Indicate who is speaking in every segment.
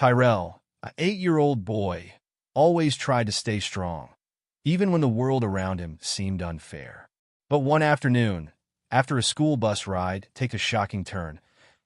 Speaker 1: Tyrell, an 8-year-old boy, always tried to stay strong, even when the world around him seemed unfair. But one afternoon, after a school bus ride takes a shocking turn,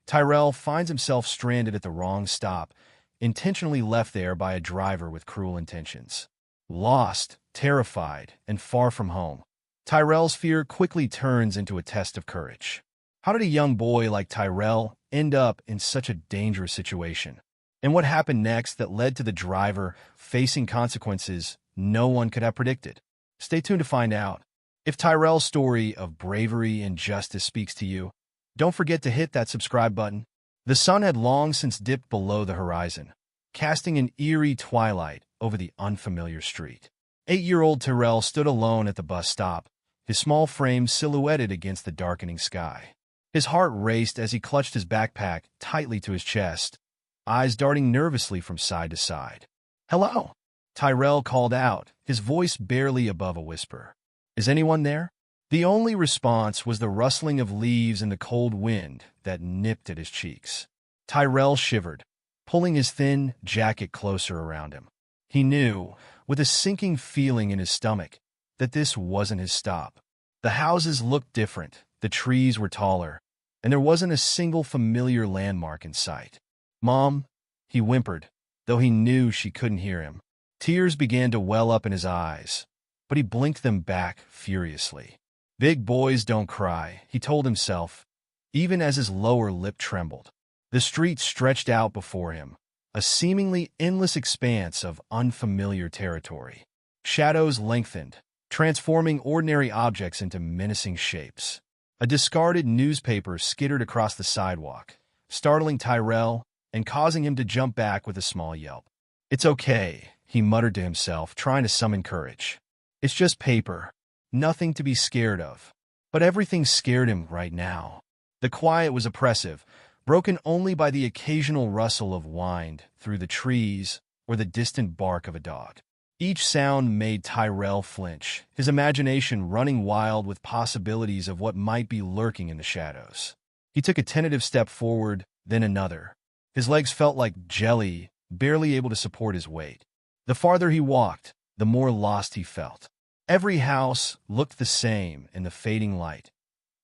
Speaker 1: Tyrell finds himself stranded at the wrong stop, intentionally left there by a driver with cruel intentions. Lost, terrified, and far from home, Tyrell's fear quickly turns into a test of courage. How did a young boy like Tyrell end up in such a dangerous situation? And what happened next that led to the driver facing consequences no one could have predicted? Stay tuned to find out. If Tyrell's story of bravery and justice speaks to you, don't forget to hit that subscribe button. The sun had long since dipped below the horizon, casting an eerie twilight over the unfamiliar street. 8-year-old Tyrell stood alone at the bus stop, his small frame silhouetted against the darkening sky. His heart raced as he clutched his backpack tightly to his chest, eyes darting nervously from side to side. "Hello," Tyrell called out, his voice barely above a whisper. "Is anyone there?" The only response was the rustling of leaves in the cold wind that nipped at his cheeks. Tyrell shivered, pulling his thin jacket closer around him. He knew, with a sinking feeling in his stomach, that this wasn't his stop. The houses looked different, the trees were taller, and there wasn't a single familiar landmark in sight. "Mom," he whimpered, though he knew she couldn't hear him. Tears began to well up in his eyes, but he blinked them back furiously. "Big boys don't cry," he told himself, even as his lower lip trembled. The street stretched out before him, a seemingly endless expanse of unfamiliar territory. Shadows lengthened, transforming ordinary objects into menacing shapes. A discarded newspaper skittered across the sidewalk, startling Tyrell and causing him to jump back with a small yelp. "It's okay," he muttered to himself, trying to summon courage. "It's just paper. Nothing to be scared of." But everything scared him right now. The quiet was oppressive, broken only by the occasional rustle of wind through the trees or the distant bark of a dog. Each sound made Tyrell flinch, his imagination running wild with possibilities of what might be lurking in the shadows. He took a tentative step forward, then another. His legs felt like jelly, barely able to support his weight. The farther he walked, the more lost he felt. Every house looked the same in the fading light.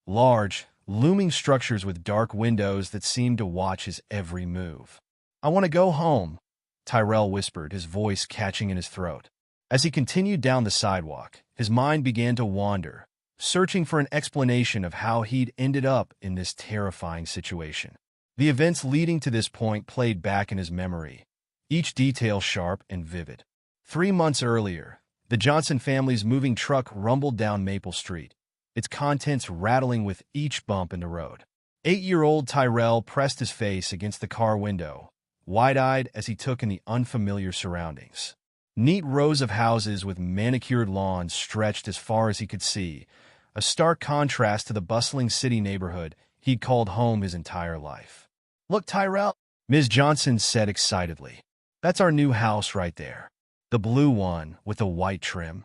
Speaker 1: Large, looming structures with dark windows that seemed to watch his every move. "I want to go home," Tyrell whispered, his voice catching in his throat. As he continued down the sidewalk, his mind began to wander, searching for an explanation of how he'd ended up in this terrifying situation. The events leading to this point played back in his memory, each detail sharp and vivid. 3 months earlier, the Johnson family's moving truck rumbled down Maple Street, its contents rattling with each bump in the road. 8-year-old Tyrell pressed his face against the car window, wide-eyed as he took in the unfamiliar surroundings. Neat rows of houses with manicured lawns stretched as far as he could see, a stark contrast to the bustling city neighborhood he'd called home his entire life. "Look, Tyrell," Ms. Johnson said excitedly. "That's our new house right there. The blue one with the white trim."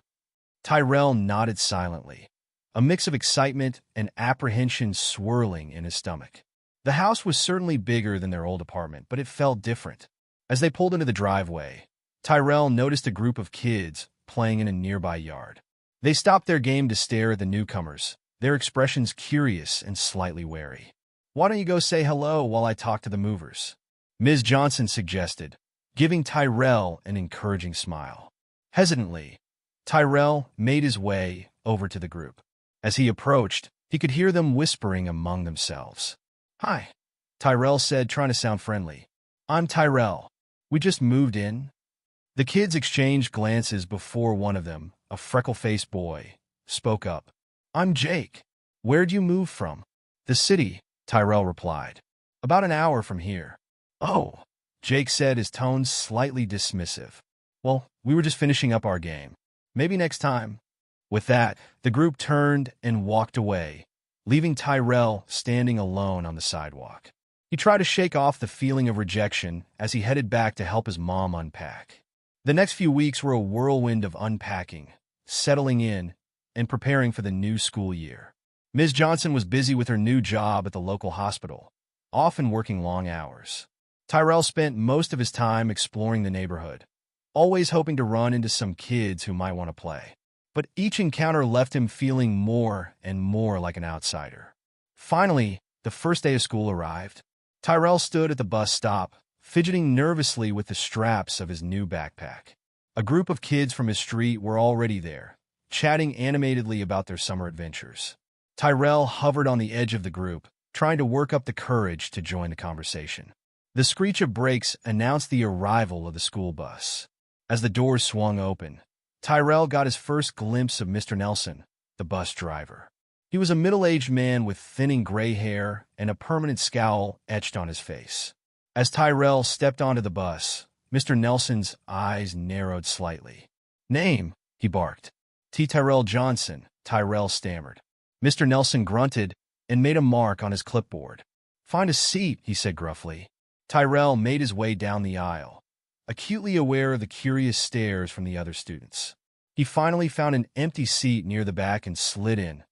Speaker 1: Tyrell nodded silently, a mix of excitement and apprehension swirling in his stomach. The house was certainly bigger than their old apartment, but it felt different. As they pulled into the driveway, Tyrell noticed a group of kids playing in a nearby yard. They stopped their game to stare at the newcomers, their expressions curious and slightly wary. "Why don't you go say hello while I talk to the movers?" Ms. Johnson suggested, giving Tyrell an encouraging smile. Hesitantly, Tyrell made his way over to the group. As he approached, he could hear them whispering among themselves. "Hi," Tyrell said, trying to sound friendly. "I'm Tyrell. We just moved in." The kids exchanged glances before one of them, a freckle-faced boy, spoke up. "I'm Jake. Where'd you move from?" "The city," Tyrell replied. "About an hour from here." "Oh," Jake said, his tone slightly dismissive. "Well, we were just finishing up our game. Maybe next time." With that, the group turned and walked away, leaving Tyrell standing alone on the sidewalk. He tried to shake off the feeling of rejection as he headed back to help his mom unpack. The next few weeks were a whirlwind of unpacking, settling in, and preparing for the new school year. Ms. Johnson was busy with her new job at the local hospital, often working long hours. Tyrell spent most of his time exploring the neighborhood, always hoping to run into some kids who might want to play. But each encounter left him feeling more and more like an outsider. Finally, the first day of school arrived. Tyrell stood at the bus stop, fidgeting nervously with the straps of his new backpack. A group of kids from his street were already there, chatting animatedly about their summer adventures. Tyrell hovered on the edge of the group, trying to work up the courage to join the conversation. The screech of brakes announced the arrival of the school bus. As the doors swung open, Tyrell got his first glimpse of Mr. Nelson, the bus driver. He was a middle-aged man with thinning gray hair and a permanent scowl etched on his face. As Tyrell stepped onto the bus, Mr. Nelson's eyes narrowed slightly. "Name," he barked. "T. Tyrell Johnson," Tyrell stammered. Mr. Nelson grunted and made a mark on his clipboard. "Find a seat," he said gruffly. Tyrell made his way down the aisle, acutely aware of the curious stares from the other students. He finally found an empty seat near the back and slid in,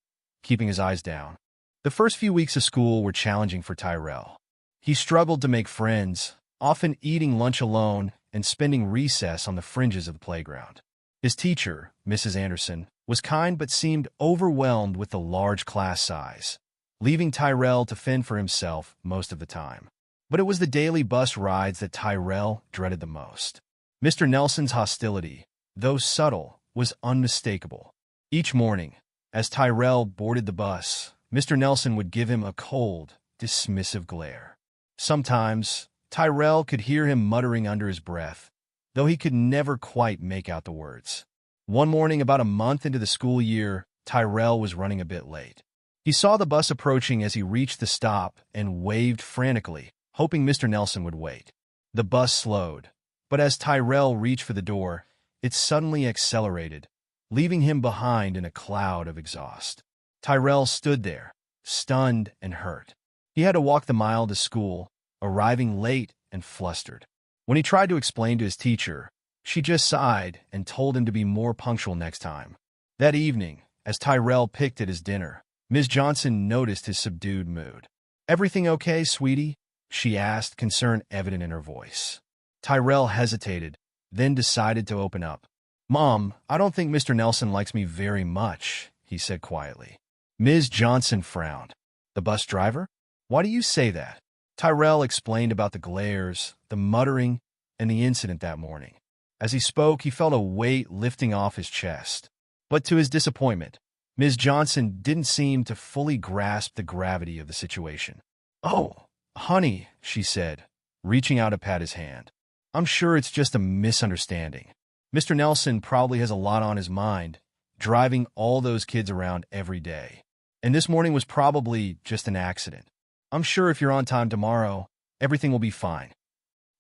Speaker 1: keeping his eyes down. The first few weeks of school were challenging for Tyrell. He struggled to make friends, often eating lunch alone and spending recess on the fringes of the playground. His teacher, Mrs. Anderson, was kind but seemed overwhelmed with the large class size, leaving Tyrell to fend for himself most of the time. But it was the daily bus rides that Tyrell dreaded the most. Mr. Nelson's hostility, though subtle, was unmistakable. Each morning, as Tyrell boarded the bus, Mr. Nelson would give him a cold, dismissive glare. Sometimes, Tyrell could hear him muttering under his breath, though he could never quite make out the words. One morning, about a month into the school year, Tyrell was running a bit late. He saw the bus approaching as he reached the stop and waved frantically, hoping Mr. Nelson would wait. The bus slowed, but as Tyrell reached for the door, it suddenly accelerated, leaving him behind in a cloud of exhaust. Tyrell stood there, stunned and hurt. He had to walk the mile to school, arriving late and flustered. When he tried to explain to his teacher, she just sighed and told him to be more punctual next time. That evening, as Tyrell picked at his dinner, Ms. Johnson noticed his subdued mood. "Everything okay, sweetie?" she asked, concern evident in her voice. Tyrell hesitated, then decided to open up. "Mom, I don't think Mr. Nelson likes me very much," he said quietly. Ms. Johnson frowned. "The bus driver? Why do you say that?" Tyrell explained about the glares, the muttering, and the incident that morning. As he spoke, he felt a weight lifting off his chest. But to his disappointment, Ms. Johnson didn't seem to fully grasp the gravity of the situation. "Oh, honey," she said, reaching out to pat his hand. "I'm sure it's just a misunderstanding. Mr. Nelson probably has a lot on his mind, driving all those kids around every day. And this morning was probably just an accident. I'm sure if you're on time tomorrow, everything will be fine."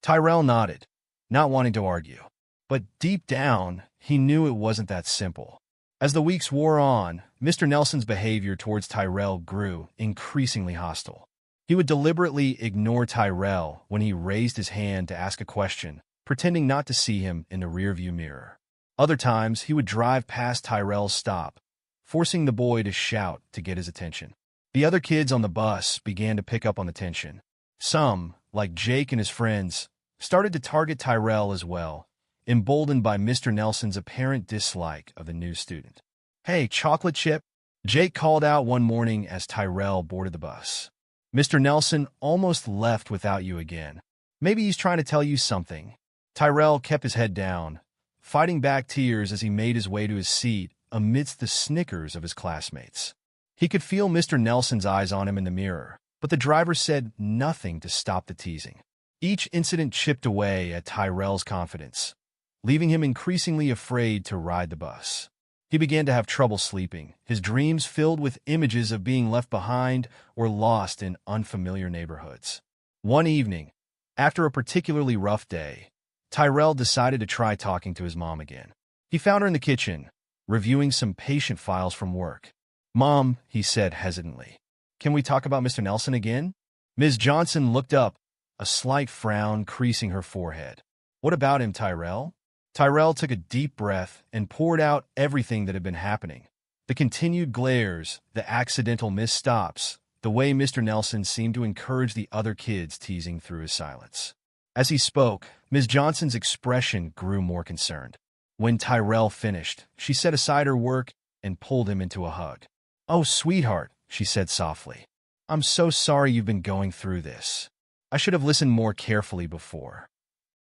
Speaker 1: Tyrell nodded, not wanting to argue. But deep down, he knew it wasn't that simple. As the weeks wore on, Mr. Nelson's behavior towards Tyrell grew increasingly hostile. He would deliberately ignore Tyrell when he raised his hand to ask a question, pretending not to see him in the rearview mirror. Other times, he would drive past Tyrell's stop, forcing the boy to shout to get his attention. The other kids on the bus began to pick up on the tension. Some, like Jake and his friends, started to target Tyrell as well, emboldened by Mr. Nelson's apparent dislike of the new student. "Hey, chocolate chip," Jake called out one morning as Tyrell boarded the bus. "Mr. Nelson almost left without you again. Maybe he's trying to tell you something." Tyrell kept his head down, fighting back tears as he made his way to his seat amidst the snickers of his classmates. He could feel Mr. Nelson's eyes on him in the mirror, but the driver said nothing to stop the teasing. Each incident chipped away at Tyrell's confidence, leaving him increasingly afraid to ride the bus. He began to have trouble sleeping, his dreams filled with images of being left behind or lost in unfamiliar neighborhoods. One evening, after a particularly rough day, Tyrell decided to try talking to his mom again. He found her in the kitchen, reviewing some patient files from work. "Mom," he said hesitantly, "can we talk about Mr. Nelson again?" Ms. Johnson looked up, a slight frown creasing her forehead. "What about him, Tyrell?" Tyrell took a deep breath and poured out everything that had been happening. The continued glares, the accidental missed stops, the way Mr. Nelson seemed to encourage the other kids teasing through his silence. As he spoke, Ms. Johnson's expression grew more concerned. When Tyrell finished, she set aside her work and pulled him into a hug. "Oh, sweetheart," she said softly. "I'm so sorry you've been going through this. I should have listened more carefully before."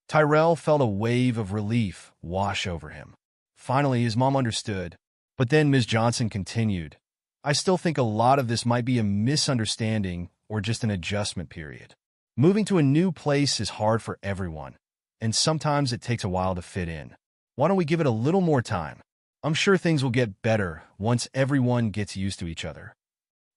Speaker 1: Tyrell felt a wave of relief wash over him. Finally, his mom understood. But then Ms. Johnson continued, "I still think a lot of this might be a misunderstanding or just an adjustment period. Moving to a new place is hard for everyone, and sometimes it takes a while to fit in. Why don't we give it a little more time? I'm sure things will get better once everyone gets used to each other."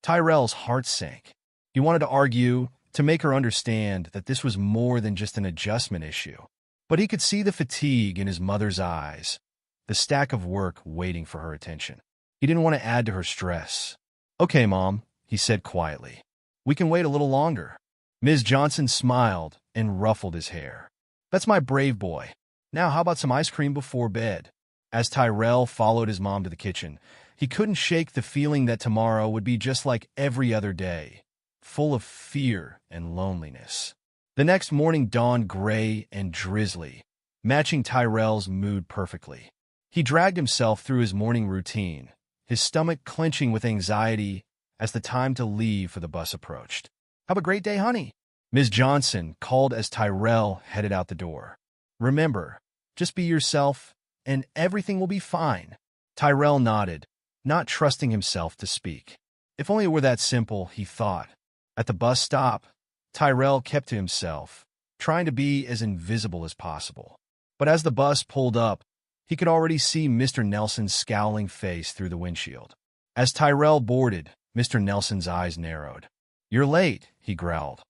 Speaker 1: Tyrell's heart sank. He wanted to argue, to make her understand that this was more than just an adjustment issue. But he could see the fatigue in his mother's eyes, the stack of work waiting for her attention. He didn't want to add to her stress. "Okay, Mom," he said quietly. "We can wait a little longer." Ms. Johnson smiled and ruffled his hair. "That's my brave boy. Now how about some ice cream before bed?" As Tyrell followed his mom to the kitchen, he couldn't shake the feeling that tomorrow would be just like every other day, full of fear and loneliness. The next morning dawned gray and drizzly, matching Tyrell's mood perfectly. He dragged himself through his morning routine, his stomach clenching with anxiety as the time to leave for the bus approached. "Have a great day, honey," Ms. Johnson called as Tyrell headed out the door. "Remember, just be yourself, and everything will be fine." Tyrell nodded, not trusting himself to speak. If only it were that simple, he thought. At the bus stop, Tyrell kept to himself, trying to be as invisible as possible. But as the bus pulled up, he could already see Mr. Nelson's scowling face through the windshield. As Tyrell boarded, Mr. Nelson's eyes narrowed. "You're late," he growled,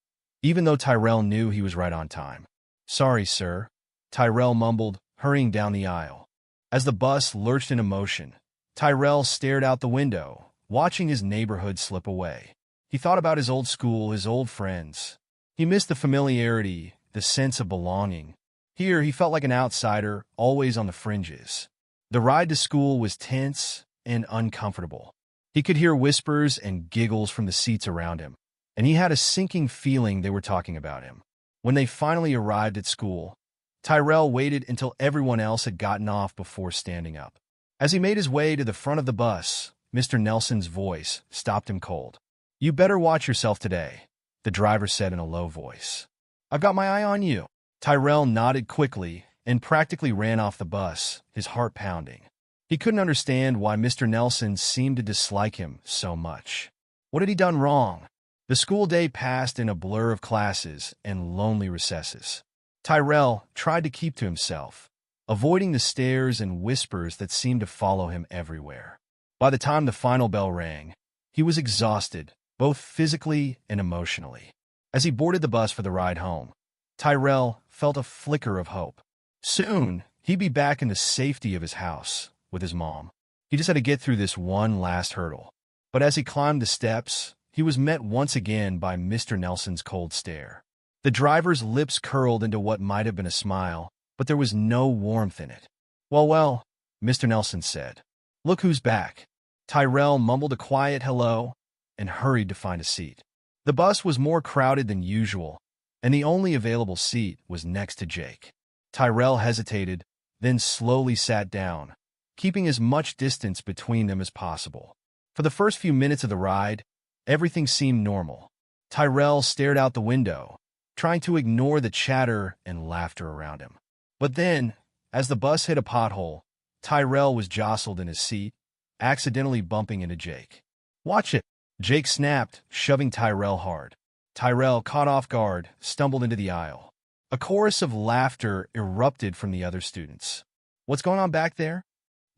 Speaker 1: even though Tyrell knew he was right on time. "Sorry, sir," Tyrell mumbled, hurrying down the aisle. As the bus lurched into motion, Tyrell stared out the window, watching his neighborhood slip away. He thought about his old school, his old friends. He missed the familiarity, the sense of belonging. Here, he felt like an outsider, always on the fringes. The ride to school was tense and uncomfortable. He could hear whispers and giggles from the seats around him, and he had a sinking feeling they were talking about him. When they finally arrived at school, Tyrell waited until everyone else had gotten off before standing up. As he made his way to the front of the bus, Mr. Nelson's voice stopped him cold. "You better watch yourself today," the driver said in a low voice. "I've got my eye on you." Tyrell nodded quickly and practically ran off the bus, his heart pounding. He couldn't understand why Mr. Nelson seemed to dislike him so much. What had he done wrong? The school day passed in a blur of classes and lonely recesses. Tyrell tried to keep to himself, avoiding the stares and whispers that seemed to follow him everywhere. By the time the final bell rang, he was exhausted, both physically and emotionally. As he boarded the bus for the ride home, Tyrell felt a flicker of hope. Soon, he'd be back in the safety of his house with his mom. He just had to get through this one last hurdle. But as he climbed the steps, he was met once again by Mr. Nelson's cold stare. The driver's lips curled into what might have been a smile, but there was no warmth in it. Well, Mr. Nelson said. "Look who's back." Tyrell mumbled a quiet hello and hurried to find a seat. The bus was more crowded than usual, and the only available seat was next to Jake. Tyrell hesitated, then slowly sat down, keeping as much distance between them as possible. For the first few minutes of the ride, everything seemed normal. Tyrell stared out the window, trying to ignore the chatter and laughter around him. But then, as the bus hit a pothole, Tyrell was jostled in his seat, accidentally bumping into Jake. "Watch it!" Jake snapped, shoving Tyrell hard. Tyrell, caught off guard, stumbled into the aisle. A chorus of laughter erupted from the other students. "What's going on back there?"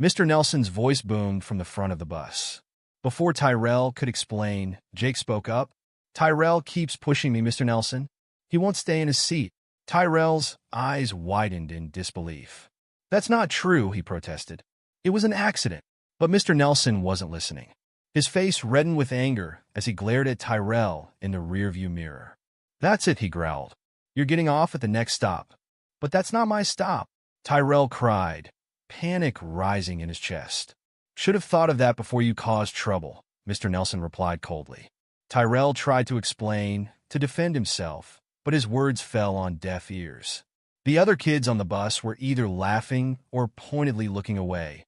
Speaker 1: Mr. Nelson's voice boomed from the front of the bus. Before Tyrell could explain, Jake spoke up. "Tyrell keeps pushing me, Mr. Nelson. He won't stay in his seat." Tyrell's eyes widened in disbelief. "That's not true," he protested. "It was an accident." But Mr. Nelson wasn't listening. His face reddened with anger as he glared at Tyrell in the rearview mirror. "That's it," he growled. "You're getting off at the next stop." "But that's not my stop," Tyrell cried, panic rising in his chest. "Should have thought of that before you caused trouble," Mr. Nelson replied coldly. Tyrell tried to explain, to defend himself, but his words fell on deaf ears. The other kids on the bus were either laughing or pointedly looking away,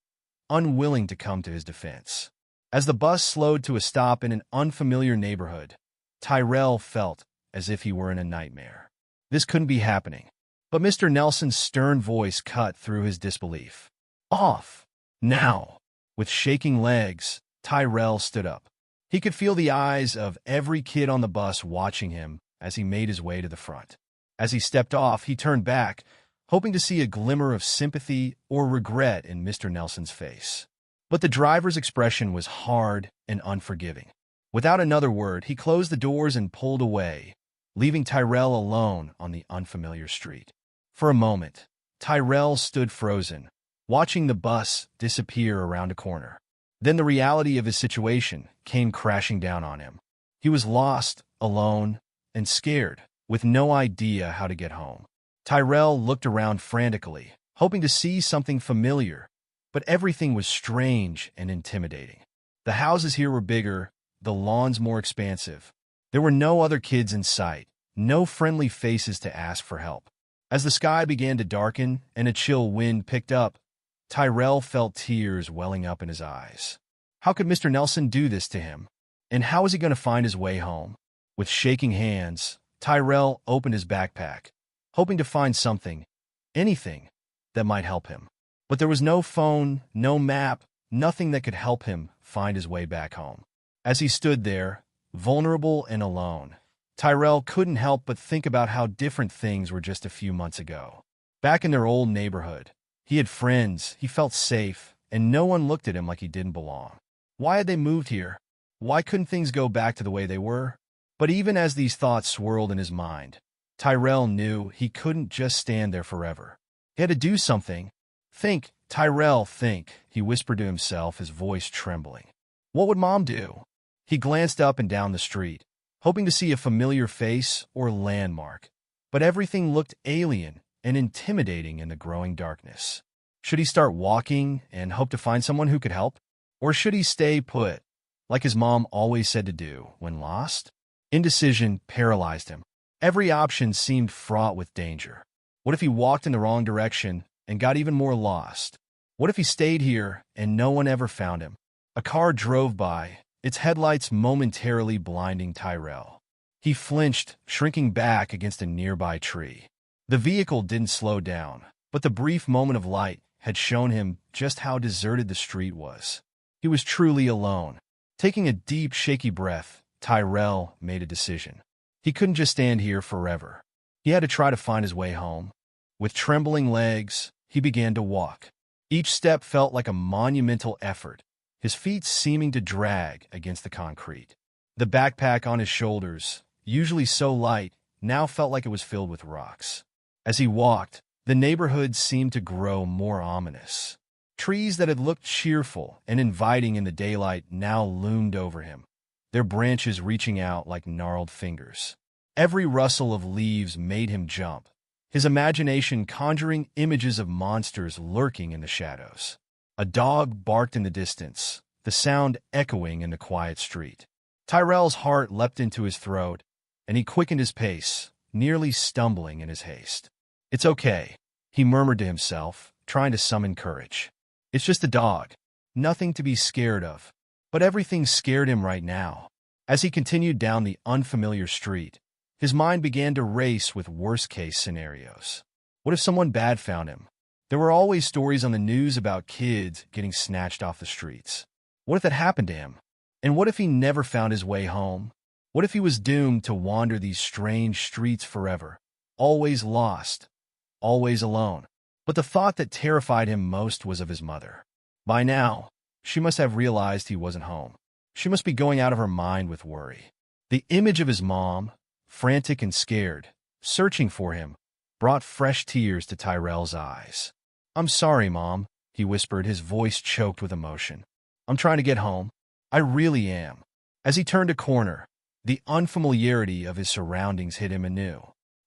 Speaker 1: unwilling to come to his defense. As the bus slowed to a stop in an unfamiliar neighborhood, Tyrell felt as if he were in a nightmare. This couldn't be happening. But Mr. Nelson's stern voice cut through his disbelief. Off! Now! With shaking legs, Tyrell stood up. He could feel the eyes of every kid on the bus watching him as he made his way to the front. As he stepped off, he turned back, hoping to see a glimmer of sympathy or regret in Mr. Nelson's face. But the driver's expression was hard and unforgiving. Without another word, he closed the doors and pulled away, leaving Tyrell alone on the unfamiliar street. For a moment, Tyrell stood frozen, watching the bus disappear around a corner. Then the reality of his situation came crashing down on him. He was lost, alone, and scared, with no idea how to get home. Tyrell looked around frantically, hoping to see something familiar, but everything was strange and intimidating. The houses here were bigger, the lawns more expansive. There were no other kids in sight, no friendly faces to ask for help. As the sky began to darken and a chill wind picked up, Tyrell felt tears welling up in his eyes. How could Mr. Nelson do this to him? And how was he going to find his way home? With shaking hands, Tyrell opened his backpack, hoping to find something, anything, that might help him. But there was no phone, no map, nothing that could help him find his way back home. As he stood there, vulnerable and alone, Tyrell couldn't help but think about how different things were just a few months ago. Back in their old neighborhood, he had friends, he felt safe, and no one looked at him like he didn't belong. Why had they moved here? Why couldn't things go back to the way they were? But even as these thoughts swirled in his mind, Tyrell knew he couldn't just stand there forever. He had to do something. Think, Tyrell, think, he whispered to himself, his voice trembling. What would Mom do? He glanced up and down the street, hoping to see a familiar face or landmark, but everything looked alien and intimidating in the growing darkness. Should he start walking and hope to find someone who could help? Or should he stay put, like his mom always said to do when lost? Indecision paralyzed him. Every option seemed fraught with danger. What if he walked in the wrong direction and got even more lost? What if he stayed here and no one ever found him? A car drove by, its headlights momentarily blinding Tyrell. He flinched, shrinking back against a nearby tree. The vehicle didn't slow down, but the brief moment of light had shown him just how deserted the street was. He was truly alone. Taking a deep, shaky breath, Tyrell made a decision. He couldn't just stand here forever. He had to try to find his way home. With trembling legs, he began to walk. Each step felt like a monumental effort, his feet seeming to drag against the concrete. The backpack on his shoulders, usually so light, now felt like it was filled with rocks. As he walked, the neighborhood seemed to grow more ominous. Trees that had looked cheerful and inviting in the daylight now loomed over him, their branches reaching out like gnarled fingers. Every rustle of leaves made him jump, his imagination conjuring images of monsters lurking in the shadows. A dog barked in the distance, the sound echoing in the quiet street. Tyrell's heart leapt into his throat, and he quickened his pace, nearly stumbling in his haste. It's okay, he murmured to himself, trying to summon courage. It's just a dog, nothing to be scared of. But everything scared him right now. As he continued down the unfamiliar street, his mind began to race with worst-case scenarios. What if someone bad found him? There were always stories on the news about kids getting snatched off the streets. What if that happened to him? And what if he never found his way home? What if he was doomed to wander these strange streets forever, always lost, always alone? But the thought that terrified him most was of his mother. By now, she must have realized he wasn't home. She must be going out of her mind with worry. The image of his mom, frantic and scared, searching for him, brought fresh tears to Tyrell's eyes. I'm sorry, Mom, he whispered, his voice choked with emotion. I'm trying to get home. I really am. As he turned a corner, the unfamiliarity of his surroundings hit him anew.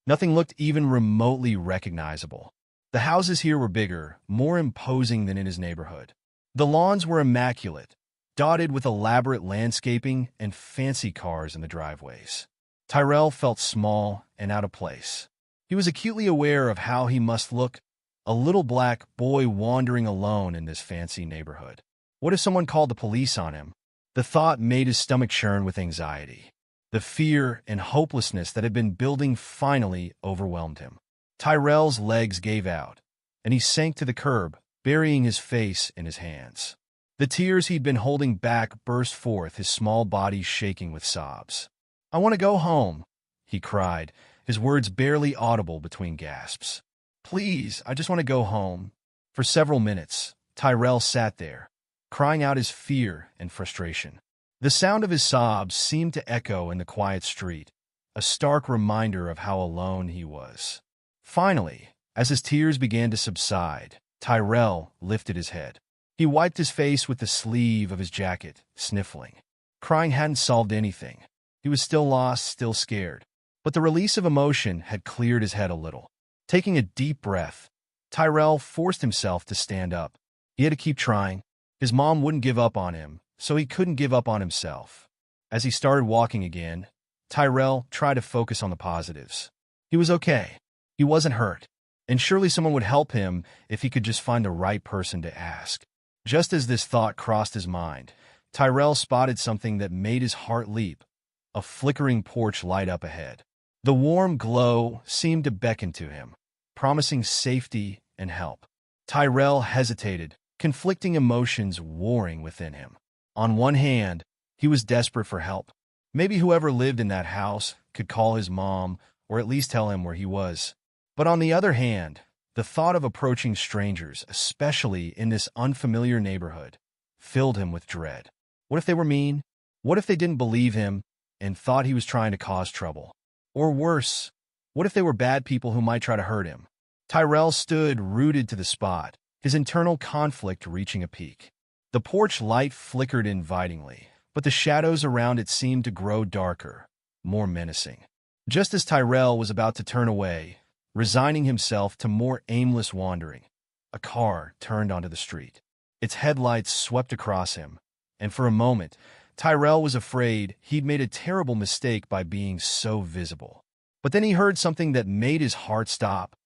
Speaker 1: Nothing looked even remotely recognizable. The houses here were bigger, more imposing than in his neighborhood. The lawns were immaculate, dotted with elaborate landscaping and fancy cars in the driveways. Tyrell felt small and out of place. He was acutely aware of how he must look, a little black boy wandering alone in this fancy neighborhood. What if someone called the police on him? The thought made his stomach churn with anxiety. The fear and hopelessness that had been building finally overwhelmed him. Tyrell's legs gave out, and he sank to the curb, burying his face in his hands. The tears he'd been holding back burst forth, his small body shaking with sobs. "I want to go home," he cried, his words barely audible between gasps. "Please, I just want to go home." For several minutes, Tyrell sat there, crying out his fear and frustration. The sound of his sobs seemed to echo in the quiet street, a stark reminder of how alone he was. Finally, as his tears began to subside, Tyrell lifted his head. He wiped his face with the sleeve of his jacket, sniffling. Crying hadn't solved anything. He was still lost, still scared. But the release of emotion had cleared his head a little. Taking a deep breath, Tyrell forced himself to stand up. He had to keep trying. His mom wouldn't give up on him, so he couldn't give up on himself. As he started walking again, Tyrell tried to focus on the positives. He was okay. He wasn't hurt. And surely someone would help him if he could just find the right person to ask. Just as this thought crossed his mind, Tyrell spotted something that made his heart leap, a flickering porch light up ahead. The warm glow seemed to beckon to him, promising safety and help. Tyrell hesitated, conflicting emotions warring within him. On one hand, he was desperate for help. Maybe whoever lived in that house could call his mom or at least tell him where he was. But on the other hand, the thought of approaching strangers, especially in this unfamiliar neighborhood, filled him with dread. What if they were mean? What if they didn't believe him and thought he was trying to cause trouble? Or worse, what if they were bad people who might try to hurt him? Tyrell stood rooted to the spot, his internal conflict reaching a peak. The porch light flickered invitingly, but the shadows around it seemed to grow darker, more menacing. Just as Tyrell was about to turn away, resigning himself to more aimless wandering, a car turned onto the street. Its headlights swept across him, and for a moment, Tyrell was afraid he'd made a terrible mistake by being so visible. But then he heard something that made his heart stop,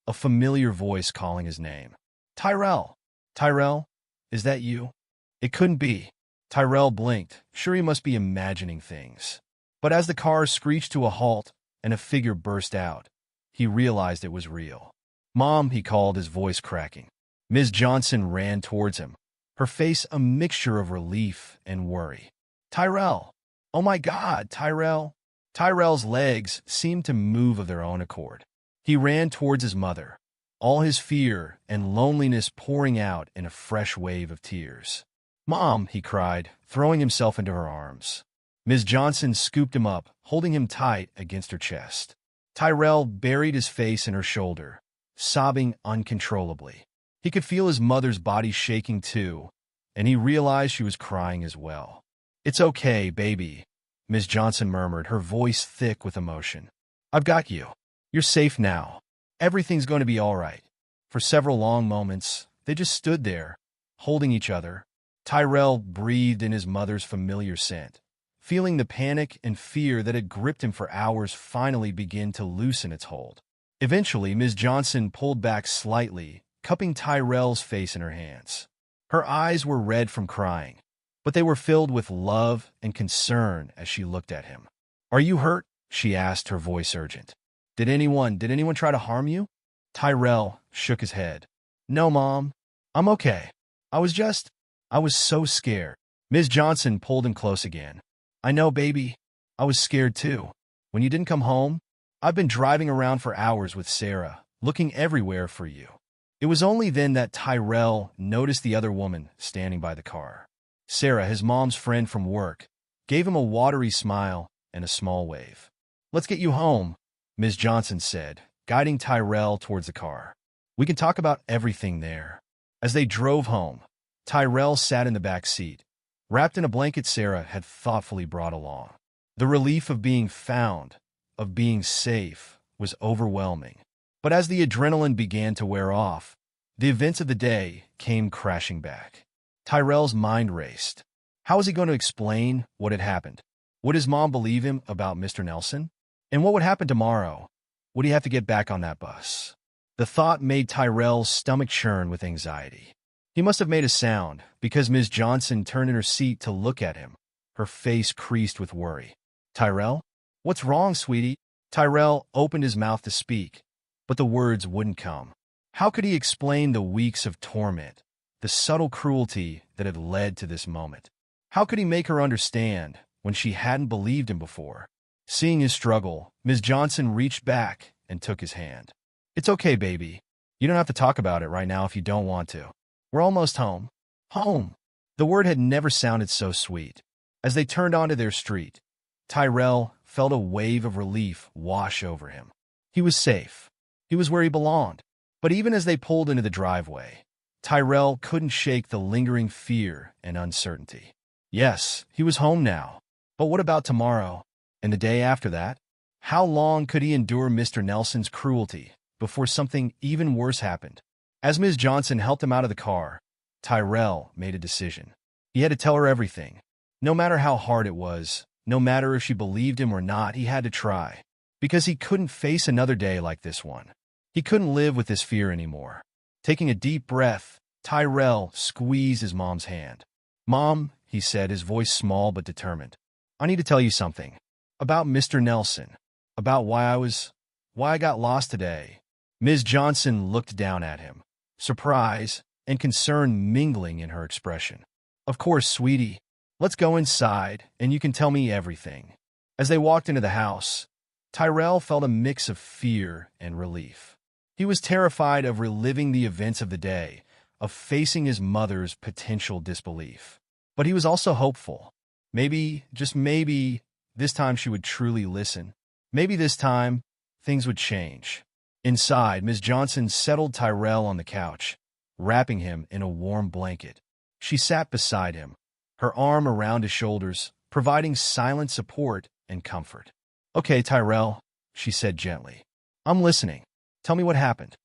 Speaker 1: a familiar voice calling his name. "Tyrell! Tyrell, is that you?" It couldn't be. Tyrell blinked, sure he must be imagining things. But as the car screeched to a halt and a figure burst out, he realized it was real. "Mom," he called, his voice cracking. Ms. Johnson ran towards him, her face a mixture of relief and worry. "Tyrell! Oh my God, Tyrell!" Tyrell's legs seemed to move of their own accord. He ran towards his mother, all his fear and loneliness pouring out in a fresh wave of tears. "Mom," he cried, throwing himself into her arms. Ms. Johnson scooped him up, holding him tight against her chest. Tyrell buried his face in her shoulder, sobbing uncontrollably. He could feel his mother's body shaking too, and he realized she was crying as well. "It's okay, baby," Ms. Johnson murmured, her voice thick with emotion. "I've got you. You're safe now. Everything's going to be all right." For several long moments, they just stood there, holding each other. Tyrell breathed in his mother's familiar scent, feeling the panic and fear that had gripped him for hours finally begin to loosen its hold. Eventually, Ms. Johnson pulled back slightly, cupping Tyrell's face in her hands. Her eyes were red from crying, but they were filled with love and concern as she looked at him. "Are you hurt?" she asked, her voice urgent. Did anyone try to harm you?" Tyrell shook his head. "No, Mom. I'm okay. I was so scared." Ms. Johnson pulled him close again. "I know, baby. I was scared too. When you didn't come home, I've been driving around for hours with Sarah, looking everywhere for you." It was only then that Tyrell noticed the other woman standing by the car. Sarah, his mom's friend from work, gave him a watery smile and a small wave. "Let's get you home," Ms. Johnson said, guiding Tyrell towards the car. "We can talk about everything there." As they drove home, Tyrell sat in the back seat, wrapped in a blanket Sarah had thoughtfully brought along. The relief of being found, of being safe, was overwhelming. But as the adrenaline began to wear off, the events of the day came crashing back. Tyrell's mind raced. How was he going to explain what had happened? Would his mom believe him about Mr. Nelson? And what would happen tomorrow? Would he have to get back on that bus? The thought made Tyrell's stomach churn with anxiety. He must have made a sound because Ms. Johnson turned in her seat to look at him, her face creased with worry. Tyrell? What's wrong, sweetie? Tyrell opened his mouth to speak, but the words wouldn't come. How could he explain the weeks of torment, the subtle cruelty that had led to this moment? How could he make her understand when she hadn't believed him before? Seeing his struggle, Ms. Johnson reached back and took his hand. It's okay, baby. You don't have to talk about it right now if you don't want to. We're almost home. Home. The word had never sounded so sweet. As they turned onto their street, Tyrell felt a wave of relief wash over him. He was safe. He was where he belonged. But even as they pulled into the driveway, Tyrell couldn't shake the lingering fear and uncertainty. Yes, he was home now. But what about tomorrow? And the day after that? How long could he endure Mr. Nelson's cruelty before something even worse happened? As Ms. Johnson helped him out of the car, Tyrell made a decision. He had to tell her everything. No matter how hard it was, no matter if she believed him or not, he had to try. Because he couldn't face another day like this one. He couldn't live with this fear anymore. Taking a deep breath, Tyrell squeezed his mom's hand. Mom, he said, his voice small but determined. I need to tell you something. About Mr. Nelson. About why I got lost today. Ms. Johnson looked down at him, surprise and concern mingling in her expression. Of course, sweetie. Let's go inside and you can tell me everything. As they walked into the house, Tyrell felt a mix of fear and relief. He was terrified of reliving the events of the day, of facing his mother's potential disbelief. But he was also hopeful. Maybe, just maybe, this time she would truly listen. Maybe this time, things would change. Inside, Ms. Johnson settled Tyrell on the couch, wrapping him in a warm blanket. She sat beside him, her arm around his shoulders, providing silent support and comfort. Okay, Tyrell, she said gently. I'm listening. Tell me what happened.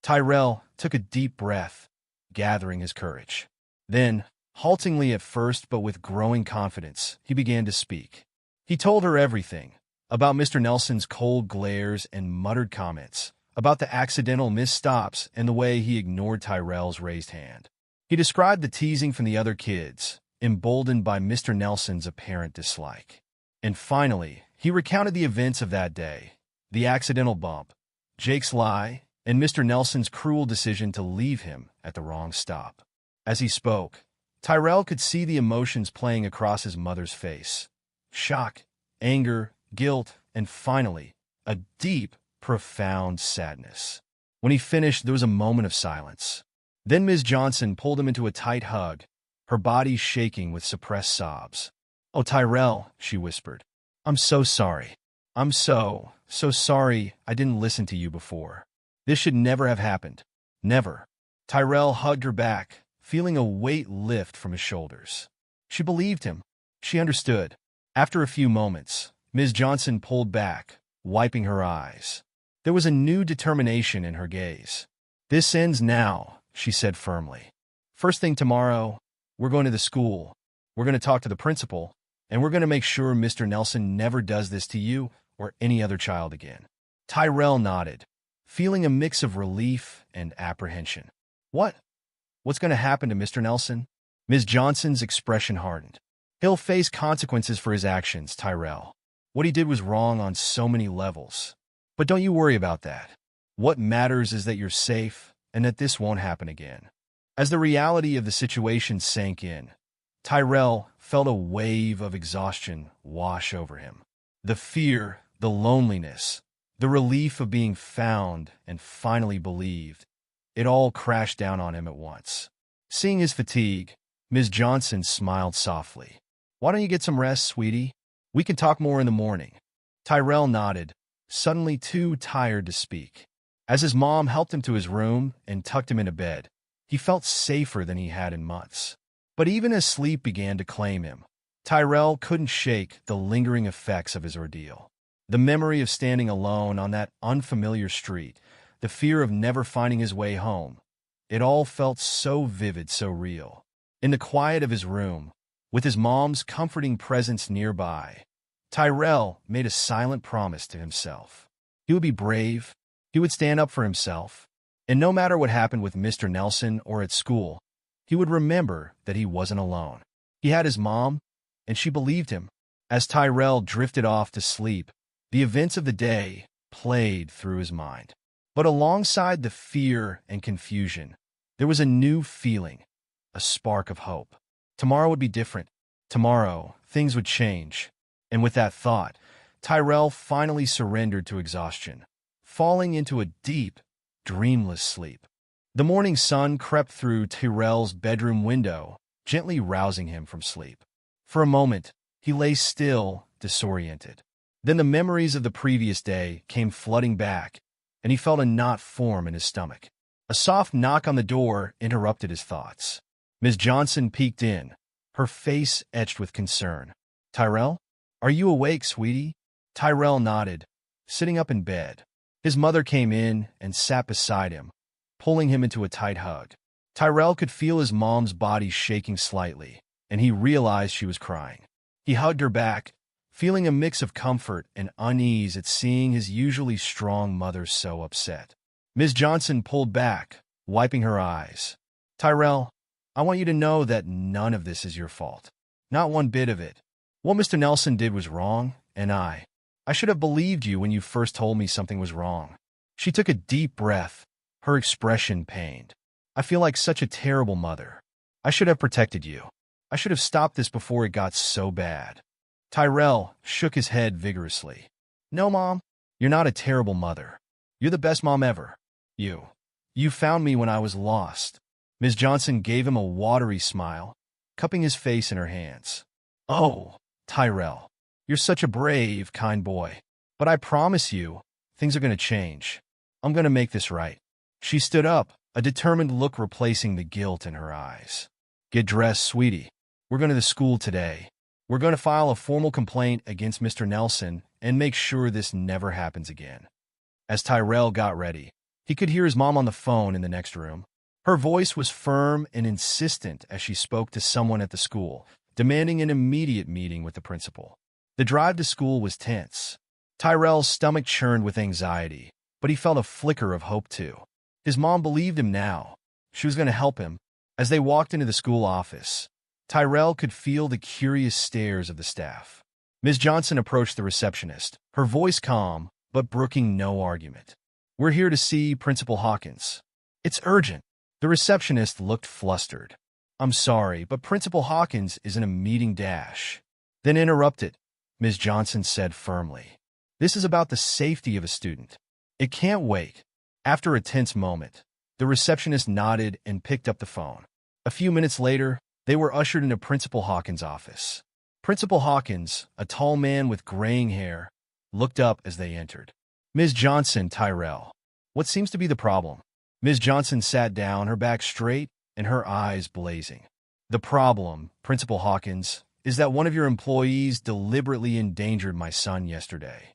Speaker 1: Tyrell took a deep breath, gathering his courage. Then, haltingly at first but with growing confidence, he began to speak. He told her everything, about Mr. Nelson's cold glares and muttered comments, about the accidental misstops and the way he ignored Tyrell's raised hand. He described the teasing from the other kids, emboldened by Mr. Nelson's apparent dislike. And finally, he recounted the events of that day, the accidental bump, Jake's lie, and Mr. Nelson's cruel decision to leave him at the wrong stop. As he spoke, Tyrell could see the emotions playing across his mother's face. Shock, anger, guilt, and finally, a deep, profound sadness. When he finished, there was a moment of silence. Then Ms. Johnson pulled him into a tight hug, her body shaking with suppressed sobs. Oh, Tyrell, she whispered. I'm so sorry. I'm so sorry I didn't listen to you before. This should never have happened. Never. Tyrell hugged her back, feeling a weight lift from his shoulders. She believed him. She understood. After a few moments, Ms. Johnson pulled back, wiping her eyes. There was a new determination in her gaze. This ends now, she said firmly. First thing tomorrow, we're going to the school. We're going to talk to the principal, and we're going to make sure Mr. Nelson never does this to you or any other child again. Tyrell nodded, feeling a mix of relief and apprehension. What? What's going to happen to Mr. Nelson? Ms. Johnson's expression hardened. He'll face consequences for his actions, Tyrell. What he did was wrong on so many levels. But don't you worry about that. What matters is that you're safe and that this won't happen again. As the reality of the situation sank in, Tyrell felt a wave of exhaustion wash over him. The fear, the loneliness, the relief of being found and finally believed, it all crashed down on him at once. Seeing his fatigue, Ms. Johnson smiled softly. Why don't you get some rest, sweetie? We can talk more in the morning. Tyrell nodded, suddenly too tired to speak. As his mom helped him to his room and tucked him into bed, he felt safer than he had in months. But even as sleep began to claim him, Tyrell couldn't shake the lingering effects of his ordeal. The memory of standing alone on that unfamiliar street, the fear of never finding his way home, it all felt so vivid, so real. In the quiet of his room, with his mom's comforting presence nearby, Tyrell made a silent promise to himself. He would be brave, he would stand up for himself, and no matter what happened with Mr. Nelson or at school, he would remember that he wasn't alone. He had his mom, and she believed him. As Tyrell drifted off to sleep, the events of the day played through his mind. But alongside the fear and confusion, there was a new feeling, a spark of hope. Tomorrow would be different. Tomorrow, things would change. And with that thought, Tyrell finally surrendered to exhaustion, falling into a deep, dreamless sleep. The morning sun crept through Tyrell's bedroom window, gently rousing him from sleep. For a moment, he lay still, disoriented. Then the memories of the previous day came flooding back, and he felt a knot form in his stomach. A soft knock on the door interrupted his thoughts. Ms. Johnson peeked in, her face etched with concern. "Tyrell? Are you awake, sweetie?" Tyrell nodded, sitting up in bed. His mother came in and sat beside him, pulling him into a tight hug. Tyrell could feel his mom's body shaking slightly, and he realized she was crying. He hugged her back, feeling a mix of comfort and unease at seeing his usually strong mother so upset. Ms. Johnson pulled back, wiping her eyes. "Tyrell, I want you to know that none of this is your fault. Not one bit of it. What Mr. Nelson did was wrong, and I should have believed you when you first told me something was wrong." She took a deep breath, her expression pained. "I feel like such a terrible mother. I should have protected you. I should have stopped this before it got so bad." Tyrell shook his head vigorously. "No, Mom, you're not a terrible mother. You're the best mom ever. You found me when I was lost." Ms. Johnson gave him a watery smile, cupping his face in her hands. "Oh, Tyrell, you're such a brave, kind boy. But I promise you, things are going to change. I'm going to make this right." She stood up, a determined look replacing the guilt in her eyes. "Get dressed, sweetie. We're going to the school today. We're going to file a formal complaint against Mr. Nelson and make sure this never happens again." As Tyrell got ready, he could hear his mom on the phone in the next room. Her voice was firm and insistent as she spoke to someone at the school, demanding an immediate meeting with the principal. The drive to school was tense. Tyrell's stomach churned with anxiety, but he felt a flicker of hope too. His mom believed him now. She was going to help him. As they walked into the school office, Tyrell could feel the curious stares of the staff. Ms. Johnson approached the receptionist, her voice calm, but brooking no argument. "We're here to see Principal Hawkins. It's urgent." The receptionist looked flustered. "I'm sorry, but Principal Hawkins is in a meeting dash." Then interrupted. Ms. Johnson said firmly, "This is about the safety of a student. It can't wait." After a tense moment, the receptionist nodded and picked up the phone. A few minutes later, they were ushered into Principal Hawkins' office. Principal Hawkins, a tall man with graying hair, looked up as they entered. "Ms. Johnson, Tyrell, what seems to be the problem?" Ms. Johnson sat down, her back straight and her eyes blazing. "The problem, Principal Hawkins, is that one of your employees deliberately endangered my son yesterday."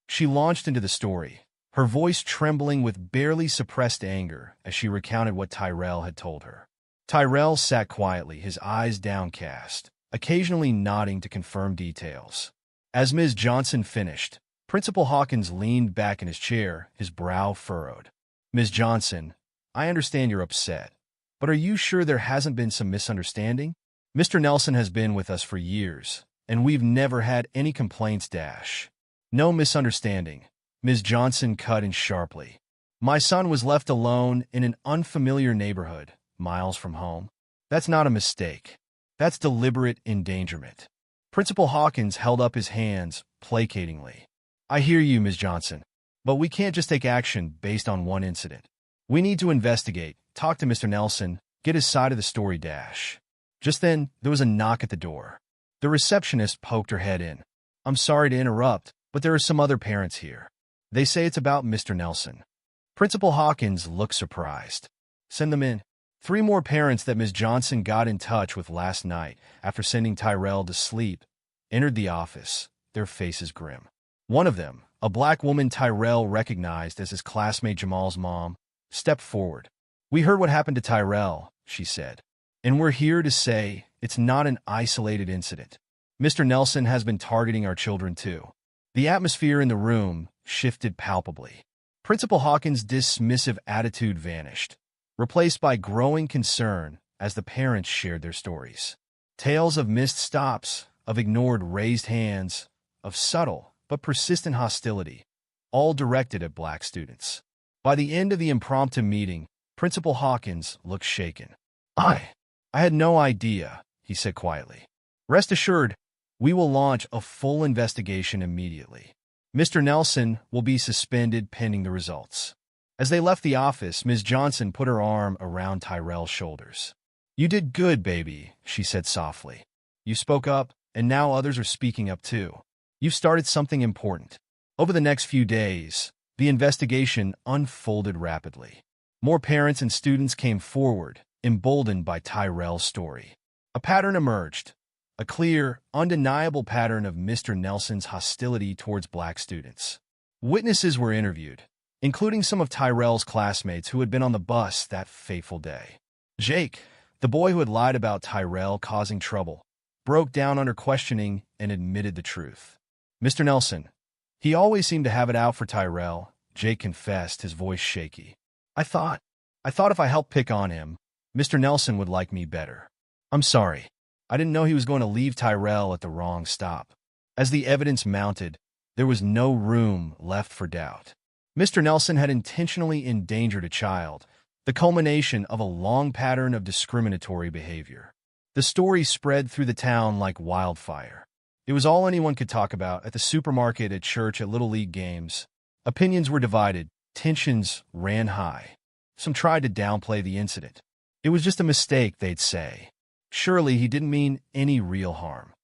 Speaker 1: She launched into the story, her voice trembling with barely suppressed anger as she recounted what Tyrell had told her. Tyrell sat quietly, his eyes downcast, occasionally nodding to confirm details. As Ms. Johnson finished, Principal Hawkins leaned back in his chair, his brow furrowed. "Ms. Johnson, I understand you're upset, but are you sure there hasn't been some misunderstanding? Mr. Nelson has been with us for years, and we've never had any complaints dash." "No misunderstanding," Ms. Johnson cut in sharply. "My son was left alone in an unfamiliar neighborhood, miles from home. That's not a mistake. That's deliberate endangerment." Principal Hawkins held up his hands placatingly. "I hear you, Ms. Johnson, but we can't just take action based on one incident. We need to investigate, talk to Mr. Nelson, get his side of the story dash." Just then, there was a knock at the door. The receptionist poked her head in. "I'm sorry to interrupt, but there are some other parents here. They say it's about Mr. Nelson." Principal Hawkins looked surprised. "Send them in." 3 more parents that Ms. Johnson got in touch with last night after sending Tyrell to sleep entered the office, their faces grim. One of them, a black woman Tyrell recognized as his classmate Jamal's mom, stepped forward. "We heard what happened to Tyrell," she said, "and we're here to say it's not an isolated incident." Mr. Nelson has been targeting our children too. The atmosphere in the room shifted palpably. Principal Hawkins' dismissive attitude vanished, replaced by growing concern as the parents shared their stories. Tales of missed stops, of ignored raised hands, of subtle but persistent hostility, all directed at black students. By the end of the impromptu meeting, Principal Hawkins looked shaken. I had no idea," he said quietly. "Rest assured, we will launch a full investigation immediately. Mr. Nelson will be suspended pending the results." As they left the office, Ms. Johnson put her arm around Tyrell's shoulders. "You did good, baby," she said softly. "You spoke up, and now others are speaking up too. You've started something important." Over the next few days, the investigation unfolded rapidly. More parents and students came forward, emboldened by Tyrell's story. A pattern emerged, a clear, undeniable pattern of Mr. Nelson's hostility towards black students. Witnesses were interviewed, including some of Tyrell's classmates who had been on the bus that fateful day. Jake, the boy who had lied about Tyrell causing trouble, broke down under questioning and admitted the truth. "Mr. Nelson, he always seemed to have it out for Tyrell," Jake confessed, his voice shaky. I thought if I helped pick on him, Mr. Nelson would like me better. I'm sorry. I didn't know he was going to leave Tyrell at the wrong stop." As the evidence mounted, there was no room left for doubt. Mr. Nelson had intentionally endangered a child, the culmination of a long pattern of discriminatory behavior. The story spread through the town like wildfire. It was all anyone could talk about at the supermarket, at church, at Little League games. Opinions were divided. Tensions ran high. Some tried to downplay the incident. It was just a mistake, they'd say. Surely he didn't mean any real harm.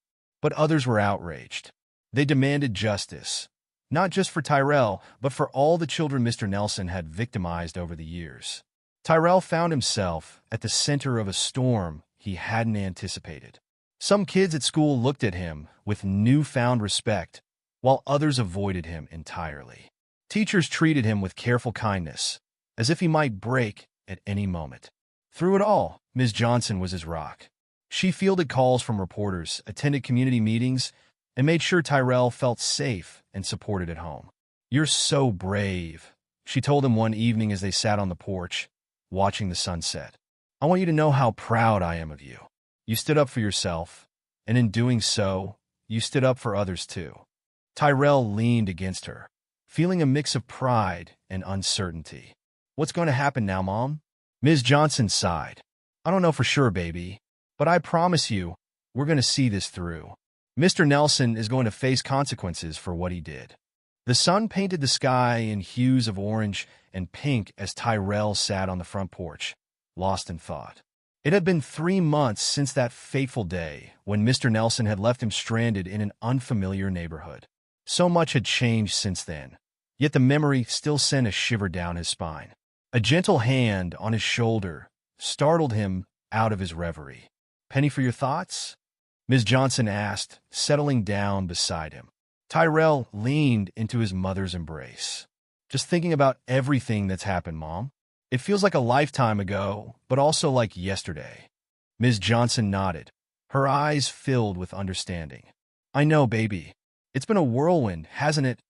Speaker 1: But others were outraged. They demanded justice, not just for Tyrell, but for all the children Mr. Nelson had victimized over the years. Tyrell found himself at the center of a storm he hadn't anticipated. Some kids at school looked at him with newfound respect, while others avoided him entirely. Teachers treated him with careful kindness, as if he might break at any moment. Through it all, Ms. Johnson was his rock. She fielded calls from reporters, attended community meetings, and made sure Tyrell felt safe and supported at home. "You're so brave," she told him one evening as they sat on the porch, watching the sunset. "I want you to know how proud I am of you. You stood up for yourself, and in doing so, you stood up for others too." Tyrell leaned against her, feeling a mix of pride and uncertainty. "What's going to happen now, Mom?" Ms. Johnson sighed. "I don't know for sure, baby, but I promise you, we're going to see this through. Mr. Nelson is going to face consequences for what he did." The sun painted the sky in hues of orange and pink as Tyrell sat on the front porch, lost in thought. It had been 3 months since that fateful day when Mr. Nelson had left him stranded in an unfamiliar neighborhood. So much had changed since then, yet the memory still sent a shiver down his spine. A gentle hand on his shoulder startled him out of his reverie. "Penny for your thoughts?" Ms. Johnson asked, settling down beside him. Tyrell leaned into his mother's embrace. "Just thinking about everything that's happened, Mom. It feels like a lifetime ago, but also like yesterday." Ms. Johnson nodded, her eyes filled with understanding. "I know, baby. It's been a whirlwind, hasn't it?"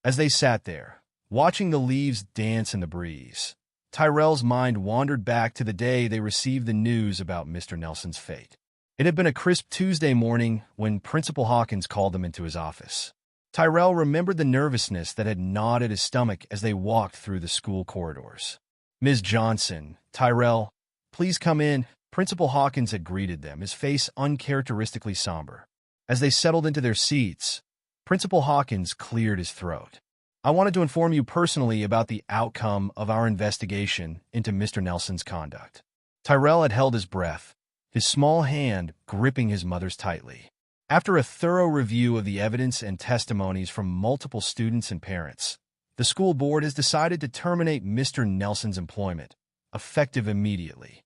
Speaker 1: As they sat there, watching the leaves dance in the breeze, Tyrell's mind wandered back to the day they received the news about Mr. Nelson's fate. It had been a crisp Tuesday morning when Principal Hawkins called them into his office. Tyrell remembered the nervousness that had gnawed at his stomach as they walked through the school corridors. "Ms. Johnson, Tyrell, please come in." Principal Hawkins had greeted them, his face uncharacteristically somber. As they settled into their seats, Principal Hawkins cleared his throat. "I wanted to inform you personally about the outcome of our investigation into Mr. Nelson's conduct." Tyrell had held his breath, his small hand gripping his mother's tightly. After a thorough review of the evidence and testimonies from multiple students and parents, the school board has decided to terminate Mr. Nelson's employment, effective immediately.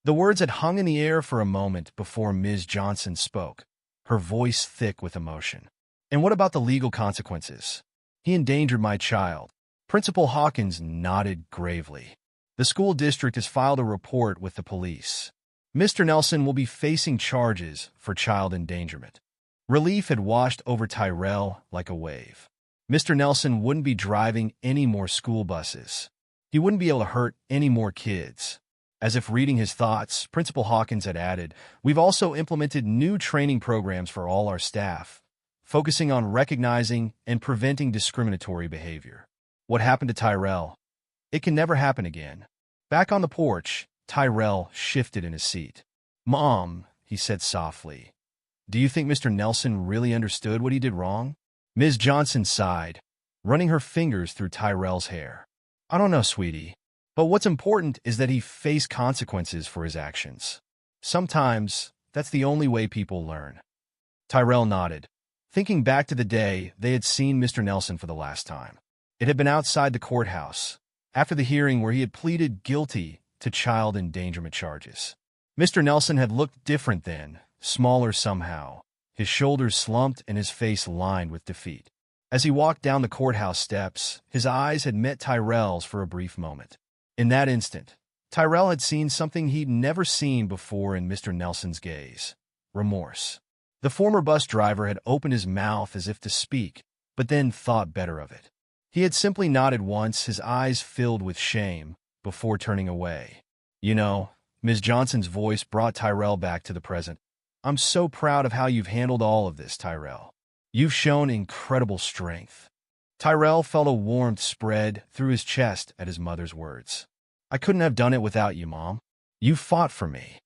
Speaker 1: The words had hung in the air for a moment before Ms. Johnson spoke, her voice thick with emotion. "And what about the legal consequences? He endangered my child." Principal Hawkins nodded gravely. "The school district has filed a report with the police. Mr. Nelson will be facing charges for child endangerment." Relief had washed over Tyrell like a wave. Mr. Nelson wouldn't be driving any more school buses. He wouldn't be able to hurt any more kids. As if reading his thoughts, Principal Hawkins had added, "We've also implemented new training programs for all our staff, focusing on recognizing and preventing discriminatory behavior." What happened to Tyrell? It can never happen again. Back on the porch, Tyrell shifted in his seat. "Mom," he said softly, "do you think Mr. Nelson really understood what he did wrong?" Ms. Johnson sighed, running her fingers through Tyrell's hair. "I don't know, sweetie. But what's important is that he face consequences for his actions. Sometimes, that's the only way people learn." Tyrell nodded, thinking back to the day they had seen Mr. Nelson for the last time. It had been outside the courthouse, after the hearing where he had pleaded guilty to child endangerment charges. Mr. Nelson had looked different then, smaller somehow, his shoulders slumped and his face lined with defeat. As he walked down the courthouse steps, his eyes had met Tyrell's for a brief moment. In that instant, Tyrell had seen something he'd never seen before in Mr. Nelson's gaze: remorse. The former bus driver had opened his mouth as if to speak, but then thought better of it. He had simply nodded once, his eyes filled with shame, before turning away. "You know," Ms. Johnson's voice brought Tyrell back to the present, "I'm so proud of how you've handled all of this, Tyrell. You've shown incredible strength." Tyrell felt a warmth spread through his chest at his mother's words. "I couldn't have done it without you, Mom. You fought for me."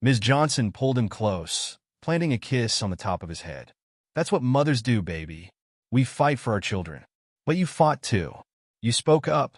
Speaker 1: Ms. Johnson pulled him close, planting a kiss on the top of his head. "That's what mothers do, baby. We fight for our children. But you fought too. You spoke up,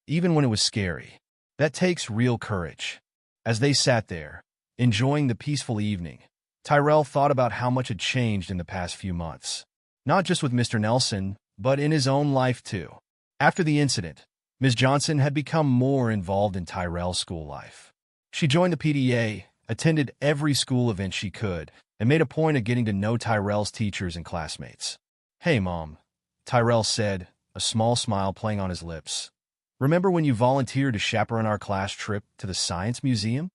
Speaker 1: even when it was scary. That takes real courage." As they sat there, enjoying the peaceful evening, Tyrell thought about how much had changed in the past few months. Not just with Mr. Nelson, but in his own life too. After the incident, Ms. Johnson had become more involved in Tyrell's school life. She joined the PTA, attended every school event she could, and made a point of getting to know Tyrell's teachers and classmates. "Hey, Mom," Tyrell said, a small smile playing on his lips. "Remember when you volunteered to chaperone our class trip to the Science Museum?"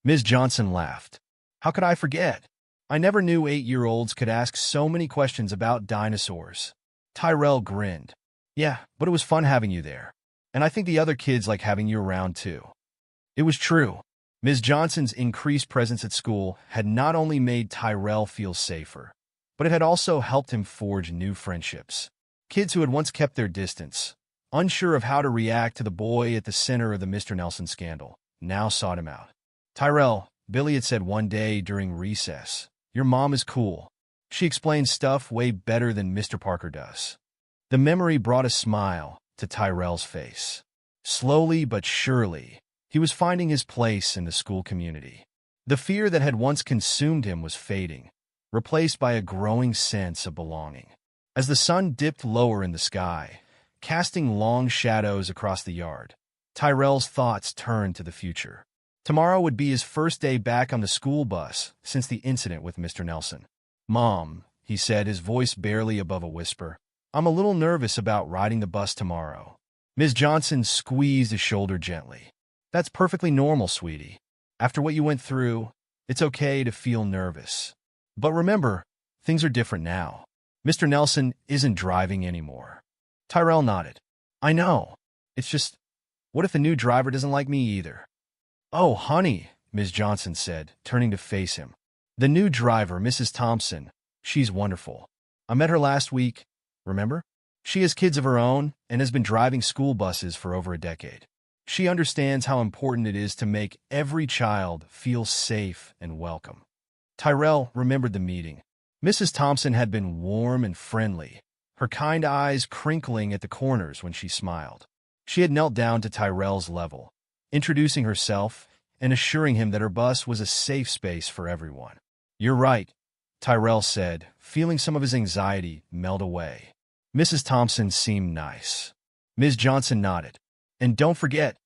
Speaker 1: Ms. Johnson laughed. "How could I forget? I never knew 8-year-olds could ask so many questions about dinosaurs." Tyrell grinned. "Yeah, but it was fun having you there. And I think the other kids like having you around too." It was true. Ms. Johnson's increased presence at school had not only made Tyrell feel safer, but it had also helped him forge new friendships. Kids who had once kept their distance, unsure of how to react to the boy at the center of the Mr. Nelson scandal, now sought him out. "Tyrell," Billy had said one day during recess, "your mom is cool. She explains stuff way better than Mr. Parker does." The memory brought a smile to Tyrell's face. Slowly but surely, he was finding his place in the school community. The fear that had once consumed him was fading, replaced by a growing sense of belonging. As the sun dipped lower in the sky, casting long shadows across the yard, Tyrell's thoughts turned to the future. Tomorrow would be his first day back on the school bus since the incident with Mr. Nelson. "Mom," he said, his voice barely above a whisper, "I'm a little nervous about riding the bus tomorrow." Ms. Johnson squeezed his shoulder gently. "That's perfectly normal, sweetie. After what you went through, it's okay to feel nervous. But remember, things are different now. Mr. Nelson isn't driving anymore." Tyrell nodded. "I know. It's just, what if the new driver doesn't like me either?" "Oh, honey," Ms. Johnson said, turning to face him. "The new driver, Mrs. Thompson, she's wonderful. I met her last week, remember? She has kids of her own and has been driving school buses for over a decade. She understands how important it is to make every child feel safe and welcome." Tyrell remembered the meeting. Mrs. Thompson had been warm and friendly, her kind eyes crinkling at the corners when she smiled. She had knelt down to Tyrell's level, introducing herself and assuring him that her bus was a safe space for everyone. "You're right," Tyrell said, feeling some of his anxiety melt away. Mrs. Thompson seemed nice. Ms. Johnson nodded. "And don't forget,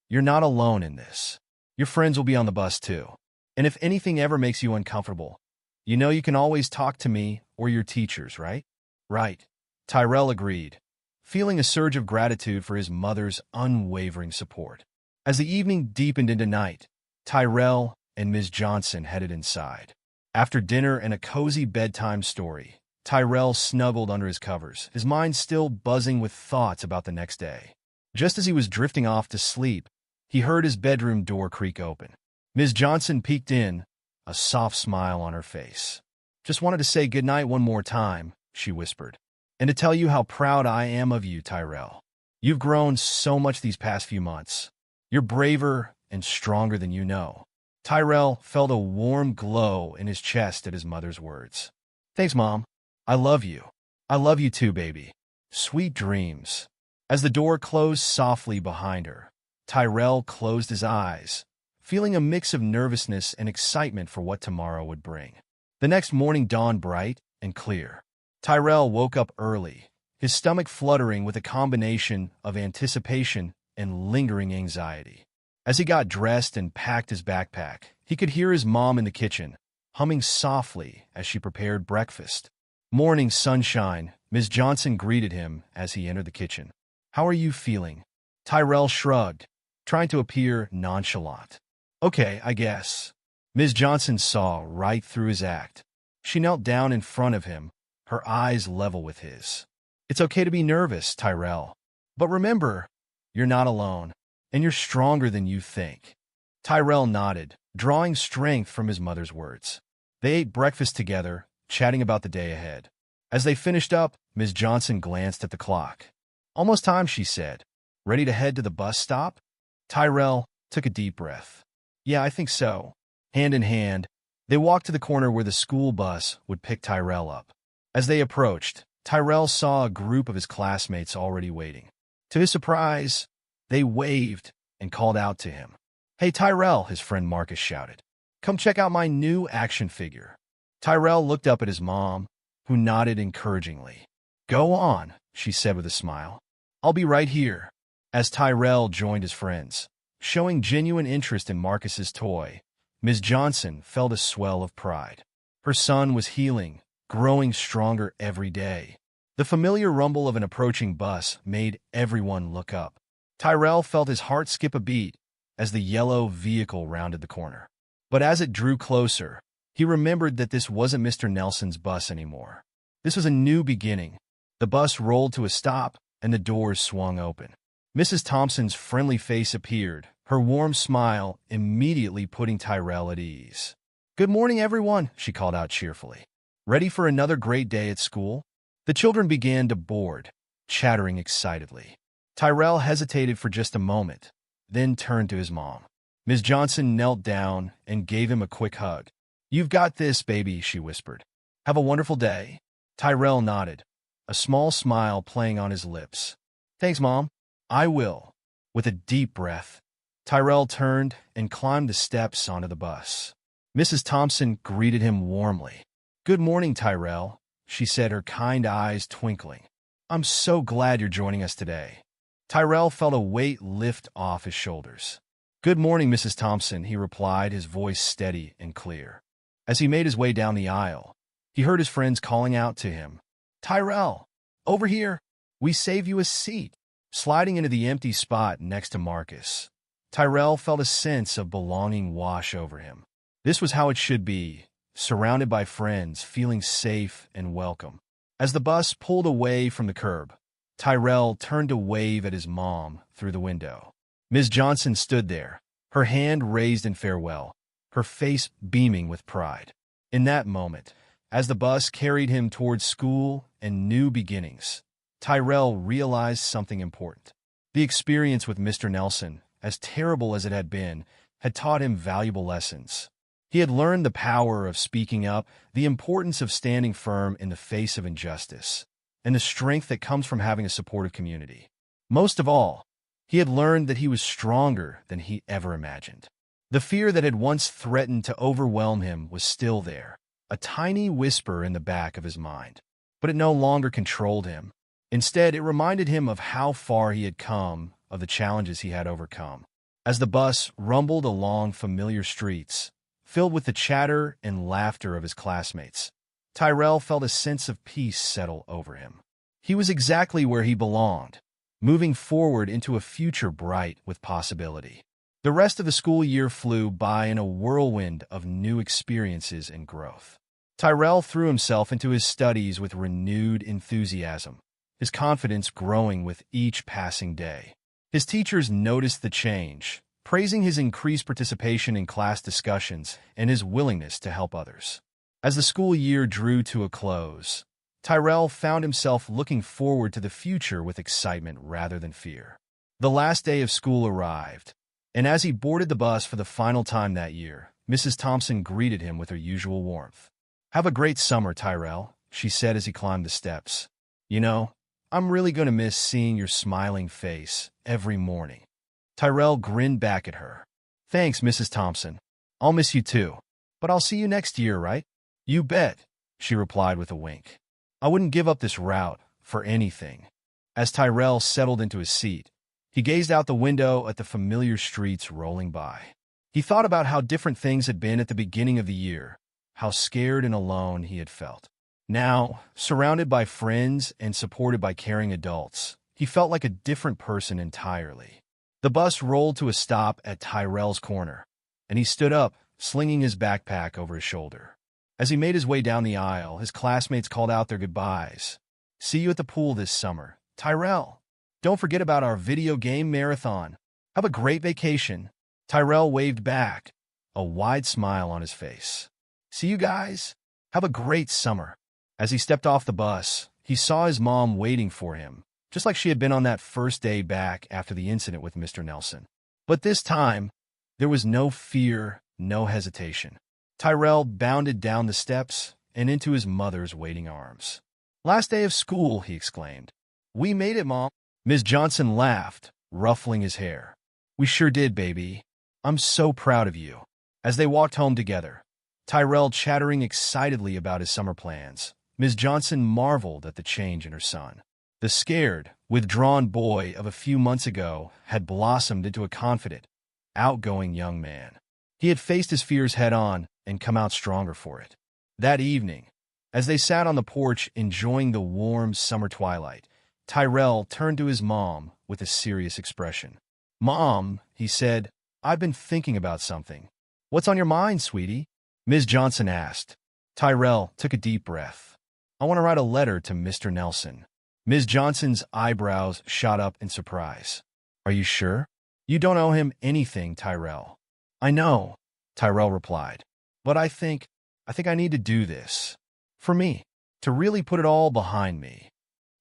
Speaker 1: you're not alone in this. Your friends will be on the bus too. And if anything ever makes you uncomfortable, you know you can always talk to me or your teachers, right?" "Right," Tyrell agreed, feeling a surge of gratitude for his mother's unwavering support. As the evening deepened into night, Tyrell and Ms. Johnson headed inside. After dinner and a cozy bedtime story, Tyrell snuggled under his covers, his mind still buzzing with thoughts about the next day. Just as he was drifting off to sleep, he heard his bedroom door creak open. Ms. Johnson peeked in, a soft smile on her face. "Just wanted to say goodnight one more time," she whispered, "and to tell you how proud I am of you, Tyrell. You've grown so much these past few months. You're braver and stronger than you know." Tyrell felt a warm glow in his chest at his mother's words. "Thanks, Mom. I love you. I love you too, baby. Sweet dreams." As the door closed softly behind her, Tyrell closed his eyes, feeling a mix of nervousness and excitement for what tomorrow would bring. The next morning dawned bright and clear. Tyrell woke up early, his stomach fluttering with a combination of anticipation and lingering anxiety. As he got dressed and packed his backpack, he could hear his mom in the kitchen, humming softly as she prepared breakfast. "Morning, sunshine," Ms. Johnson greeted him as he entered the kitchen. "How are you feeling?" Tyrell shrugged, trying to appear nonchalant. "Okay, I guess." Ms. Johnson saw right through his act. She knelt down in front of him, her eyes level with his. "It's okay to be nervous, Tyrell. But remember, you're not alone, and you're stronger than you think." Tyrell nodded, drawing strength from his mother's words. They ate breakfast together, chatting about the day ahead. As they finished up, Ms. Johnson glanced at the clock. "Almost time," she said. "Ready to head to the bus stop?" Tyrell took a deep breath. "Yeah, I think so." Hand in hand, they walked to the corner where the school bus would pick Tyrell up. As they approached, Tyrell saw a group of his classmates already waiting. To his surprise, they waved and called out to him. "Hey, Tyrell," his friend Marcus shouted. "Come check out my new action figure." Tyrell looked up at his mom, who nodded encouragingly. "Go on," she said with a smile. "I'll be right here." As Tyrell joined his friends, showing genuine interest in Marcus's toy, Ms. Johnson felt a swell of pride. Her son was healing, growing stronger every day. The familiar rumble of an approaching bus made everyone look up. Tyrell felt his heart skip a beat as the yellow vehicle rounded the corner. But as it drew closer, he remembered that this wasn't Mr. Nelson's bus anymore. This was a new beginning. The bus rolled to a stop, and the doors swung open. Mrs. Thompson's friendly face appeared, her warm smile immediately putting Tyrell at ease. "Good morning, everyone," she called out cheerfully. "Ready for another great day at school?" The children began to board, chattering excitedly. Tyrell hesitated for just a moment, then turned to his mom. Ms. Johnson knelt down and gave him a quick hug. "You've got this, baby," she whispered. "Have a wonderful day." Tyrell nodded, a small smile playing on his lips. "Thanks, Mom. I will." With a deep breath, Tyrell turned and climbed the steps onto the bus. Mrs. Thompson greeted him warmly. "Good morning, Tyrell," she said, her kind eyes twinkling. "I'm so glad you're joining us today." Tyrell felt a weight lift off his shoulders. "Good morning, Mrs. Thompson," he replied, his voice steady and clear. As he made his way down the aisle, he heard his friends calling out to him. "Tyrell, over here. We saved you a seat." Sliding into the empty spot next to Marcus, Tyrell felt a sense of belonging wash over him. This was how it should be, surrounded by friends, feeling safe and welcome. As the bus pulled away from the curb, Tyrell turned to wave at his mom through the window. Ms. Johnson stood there, her hand raised in farewell, her face beaming with pride. In that moment, as the bus carried him towards school and new beginnings, Tyrell realized something important. The experience with Mr. Nelson, as terrible as it had been, had taught him valuable lessons. He had learned the power of speaking up, the importance of standing firm in the face of injustice, and the strength that comes from having a supportive community. Most of all, he had learned that he was stronger than he ever imagined. The fear that had once threatened to overwhelm him was still there, a tiny whisper in the back of his mind. But it no longer controlled him. Instead, it reminded him of how far he had come, of the challenges he had overcome. As the bus rumbled along familiar streets, filled with the chatter and laughter of his classmates, Tyrell felt a sense of peace settle over him. He was exactly where he belonged, moving forward into a future bright with possibility. The rest of the school year flew by in a whirlwind of new experiences and growth. Tyrell threw himself into his studies with renewed enthusiasm, his confidence growing with each passing day. His teachers noticed the change, praising his increased participation in class discussions and his willingness to help others. As the school year drew to a close, Tyrell found himself looking forward to the future with excitement rather than fear. The last day of school arrived, and as he boarded the bus for the final time that year, Mrs. Thompson greeted him with her usual warmth. "Have a great summer, Tyrell," she said as he climbed the steps. "You know, I'm really going to miss seeing your smiling face every morning." Tyrell grinned back at her. "Thanks, Mrs. Thompson. I'll miss you too. But I'll see you next year, right?" "You bet," she replied with a wink. "I wouldn't give up this route for anything." As Tyrell settled into his seat, he gazed out the window at the familiar streets rolling by. He thought about how different things had been at the beginning of the year, how scared and alone he had felt. Now, surrounded by friends and supported by caring adults, he felt like a different person entirely. The bus rolled to a stop at Tyrell's corner, and he stood up, slinging his backpack over his shoulder. As he made his way down the aisle, his classmates called out their goodbyes. "See you at the pool this summer, Tyrell. Don't forget about our video game marathon. Have a great vacation." Tyrell waved back, a wide smile on his face. "See you guys. Have a great summer." As he stepped off the bus, he saw his mom waiting for him, just like she had been on that first day back after the incident with Mr. Nelson. But this time, there was no fear, no hesitation. Tyrell bounded down the steps and into his mother's waiting arms. "Last day of school," he exclaimed. "We made it, Mom." Ms. Johnson laughed, ruffling his hair. "We sure did, baby. I'm so proud of you." As they walked home together, Tyrell chattering excitedly about his summer plans, Ms. Johnson marveled at the change in her son. The scared, withdrawn boy of a few months ago had blossomed into a confident, outgoing young man. He had faced his fears head-on and come out stronger for it. That evening, as they sat on the porch enjoying the warm summer twilight, Tyrell turned to his mom with a serious expression. "Mom," he said, "I've been thinking about something." "What's on your mind, sweetie?" Ms. Johnson asked. Tyrell took a deep breath. "I want to write a letter to Mr. Nelson." Ms. Johnson's eyebrows shot up in surprise. "Are you sure? You don't owe him anything, Tyrell." "I know," Tyrell replied. "But I think I need to do this. For me, to really put it all behind me."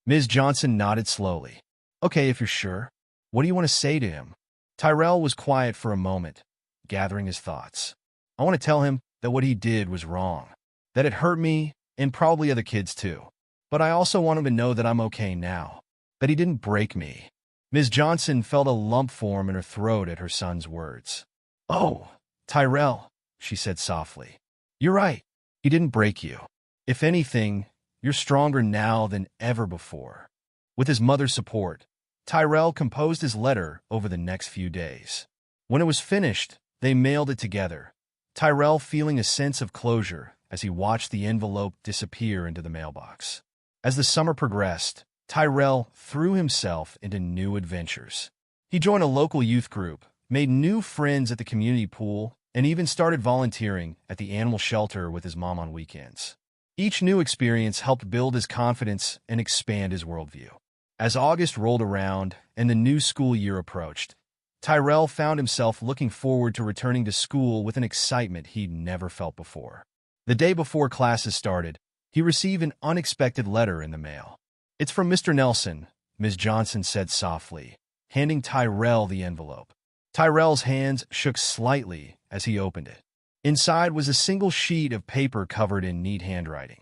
Speaker 1: Ms. Johnson nodded slowly. "Okay, if you're sure. What do you want to say to him?" Tyrell was quiet for a moment, gathering his thoughts. "I want to tell him that what he did was wrong, that it hurt me and probably other kids too. But I also want him to know that I'm okay now, that he didn't break me." Ms. Johnson felt a lump form in her throat at her son's words. "Oh, Tyrell," she said softly. "You're right. He didn't break you. If anything, you're stronger now than ever before." With his mother's support, Tyrell composed his letter over the next few days. When it was finished, they mailed it together, Tyrell feeling a sense of closure as he watched the envelope disappear into the mailbox. As the summer progressed, Tyrell threw himself into new adventures. He joined a local youth group, made new friends at the community pool, and even started volunteering at the animal shelter with his mom on weekends. Each new experience helped build his confidence and expand his worldview. As August rolled around and the new school year approached, Tyrell found himself looking forward to returning to school with an excitement he'd never felt before. The day before classes started, he received an unexpected letter in the mail. "It's from Mr. Nelson," Ms. Johnson said softly, handing Tyrell the envelope. Tyrell's hands shook slightly as he opened it. Inside was a single sheet of paper covered in neat handwriting.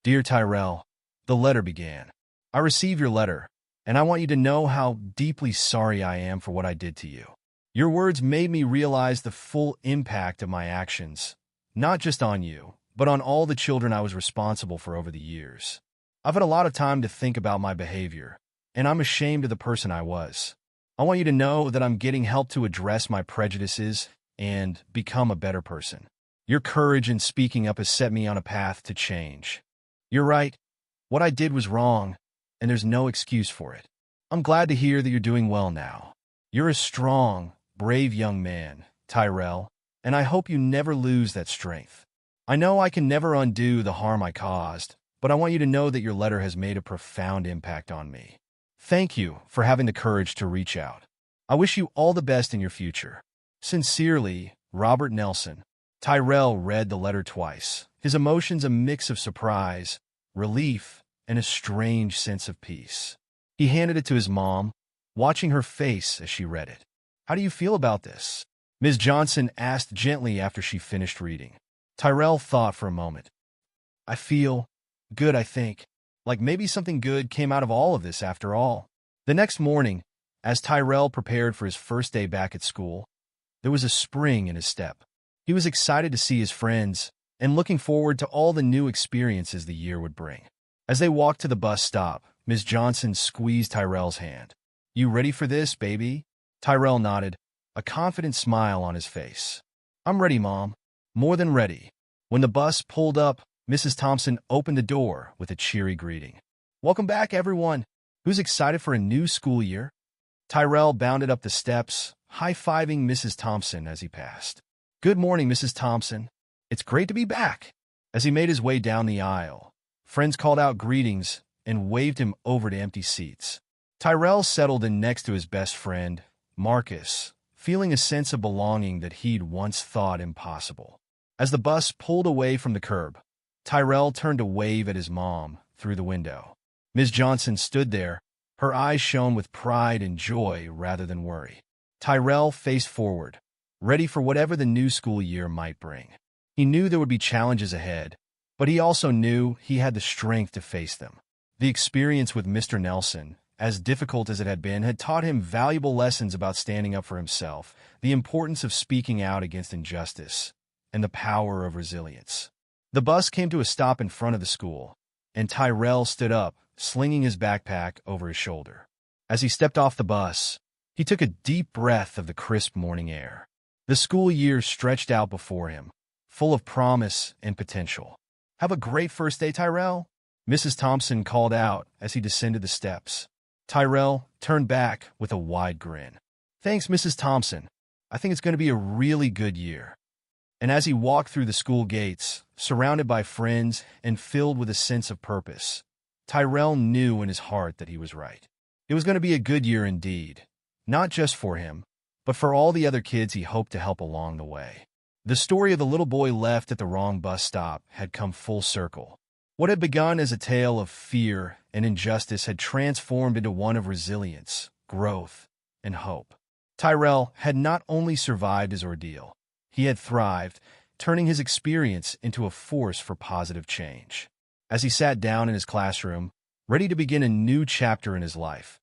Speaker 1: "Dear Tyrell," the letter began, "I received your letter, and I want you to know how deeply sorry I am for what I did to you. Your words made me realize the full impact of my actions, not just on you, but on all the children I was responsible for over the years. I've had a lot of time to think about my behavior, and I'm ashamed of the person I was. I want you to know that I'm getting help to address my prejudices and become a better person. Your courage in speaking up has set me on a path to change. You're right. What I did was wrong, and there's no excuse for it. I'm glad to hear that you're doing well now. You're a strong, brave young man, Tyrell, and I hope you never lose that strength. I know I can never undo the harm I caused, but I want you to know that your letter has made a profound impact on me. Thank you for having the courage to reach out. I wish you all the best in your future. Sincerely, Robert Nelson. Tyrell read the letter twice, his emotions a mix of surprise, relief, and a strange sense of peace. He handed it to his mom, watching her face as she read it. "How do you feel about this?" Ms. Johnson asked gently after she finished reading. Tyrell thought for a moment. "I feel good, I think. Like maybe something good came out of all of this after all." The next morning, as Tyrell prepared for his first day back at school, there was a spring in his step. He was excited to see his friends and looking forward to all the new experiences the year would bring. As they walked to the bus stop, Ms. Johnson squeezed Tyrell's hand. "You ready for this, baby?" Tyrell nodded, a confident smile on his face. "I'm ready, Mom. More than ready." When the bus pulled up, Mrs. Thompson opened the door with a cheery greeting. "Welcome back, everyone. Who's excited for a new school year?" Tyrell bounded up the steps, high-fiving Mrs. Thompson as he passed. "Good morning, Mrs. Thompson. It's great to be back." As he made his way down the aisle, friends called out greetings and waved him over to empty seats. Tyrell settled in next to his best friend, Marcus, feeling a sense of belonging that he'd once thought impossible. As the bus pulled away from the curb, Tyrell turned to wave at his mom through the window. Ms. Johnson stood there, her eyes shone with pride and joy rather than worry. Tyrell faced forward, ready for whatever the new school year might bring. He knew there would be challenges ahead, but he also knew he had the strength to face them. The experience with Mr. Nelson, as difficult as it had been, had taught him valuable lessons about standing up for himself, the importance of speaking out against injustice, and the power of resilience. The bus came to a stop in front of the school, and Tyrell stood up, slinging his backpack over his shoulder. As he stepped off the bus, he took a deep breath of the crisp morning air. The school year stretched out before him, full of promise and potential. "Have a great first day, Tyrell," Mrs. Thompson called out as he descended the steps. Tyrell turned back with a wide grin. "Thanks, Mrs. Thompson. I think it's going to be a really good year." And as he walked through the school gates, surrounded by friends and filled with a sense of purpose, Tyrell knew in his heart that he was right. It was going to be a good year indeed, not just for him, but for all the other kids he hoped to help along the way. The story of the little boy left at the wrong bus stop had come full circle. What had begun as a tale of fear and injustice had transformed into one of resilience, growth, and hope. Tyrell had not only survived his ordeal, he had thrived, turning his experience into a force for positive change. As he sat down in his classroom, ready to begin a new chapter in his life,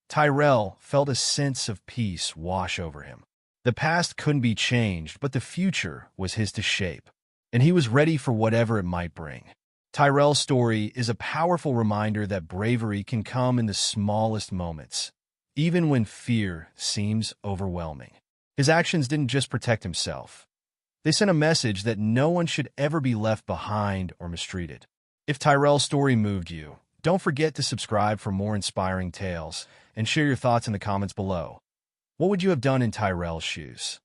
Speaker 1: Tyrell felt a sense of peace wash over him. The past couldn't be changed, but the future was his to shape, and he was ready for whatever it might bring. Tyrell's story is a powerful reminder that bravery can come in the smallest moments, even when fear seems overwhelming. His actions didn't just protect himself. They sent a message that no one should ever be left behind or mistreated. If Tyrell's story moved you, don't forget to subscribe for more inspiring tales and share your thoughts in the comments below. What would you have done in Tyrell's shoes?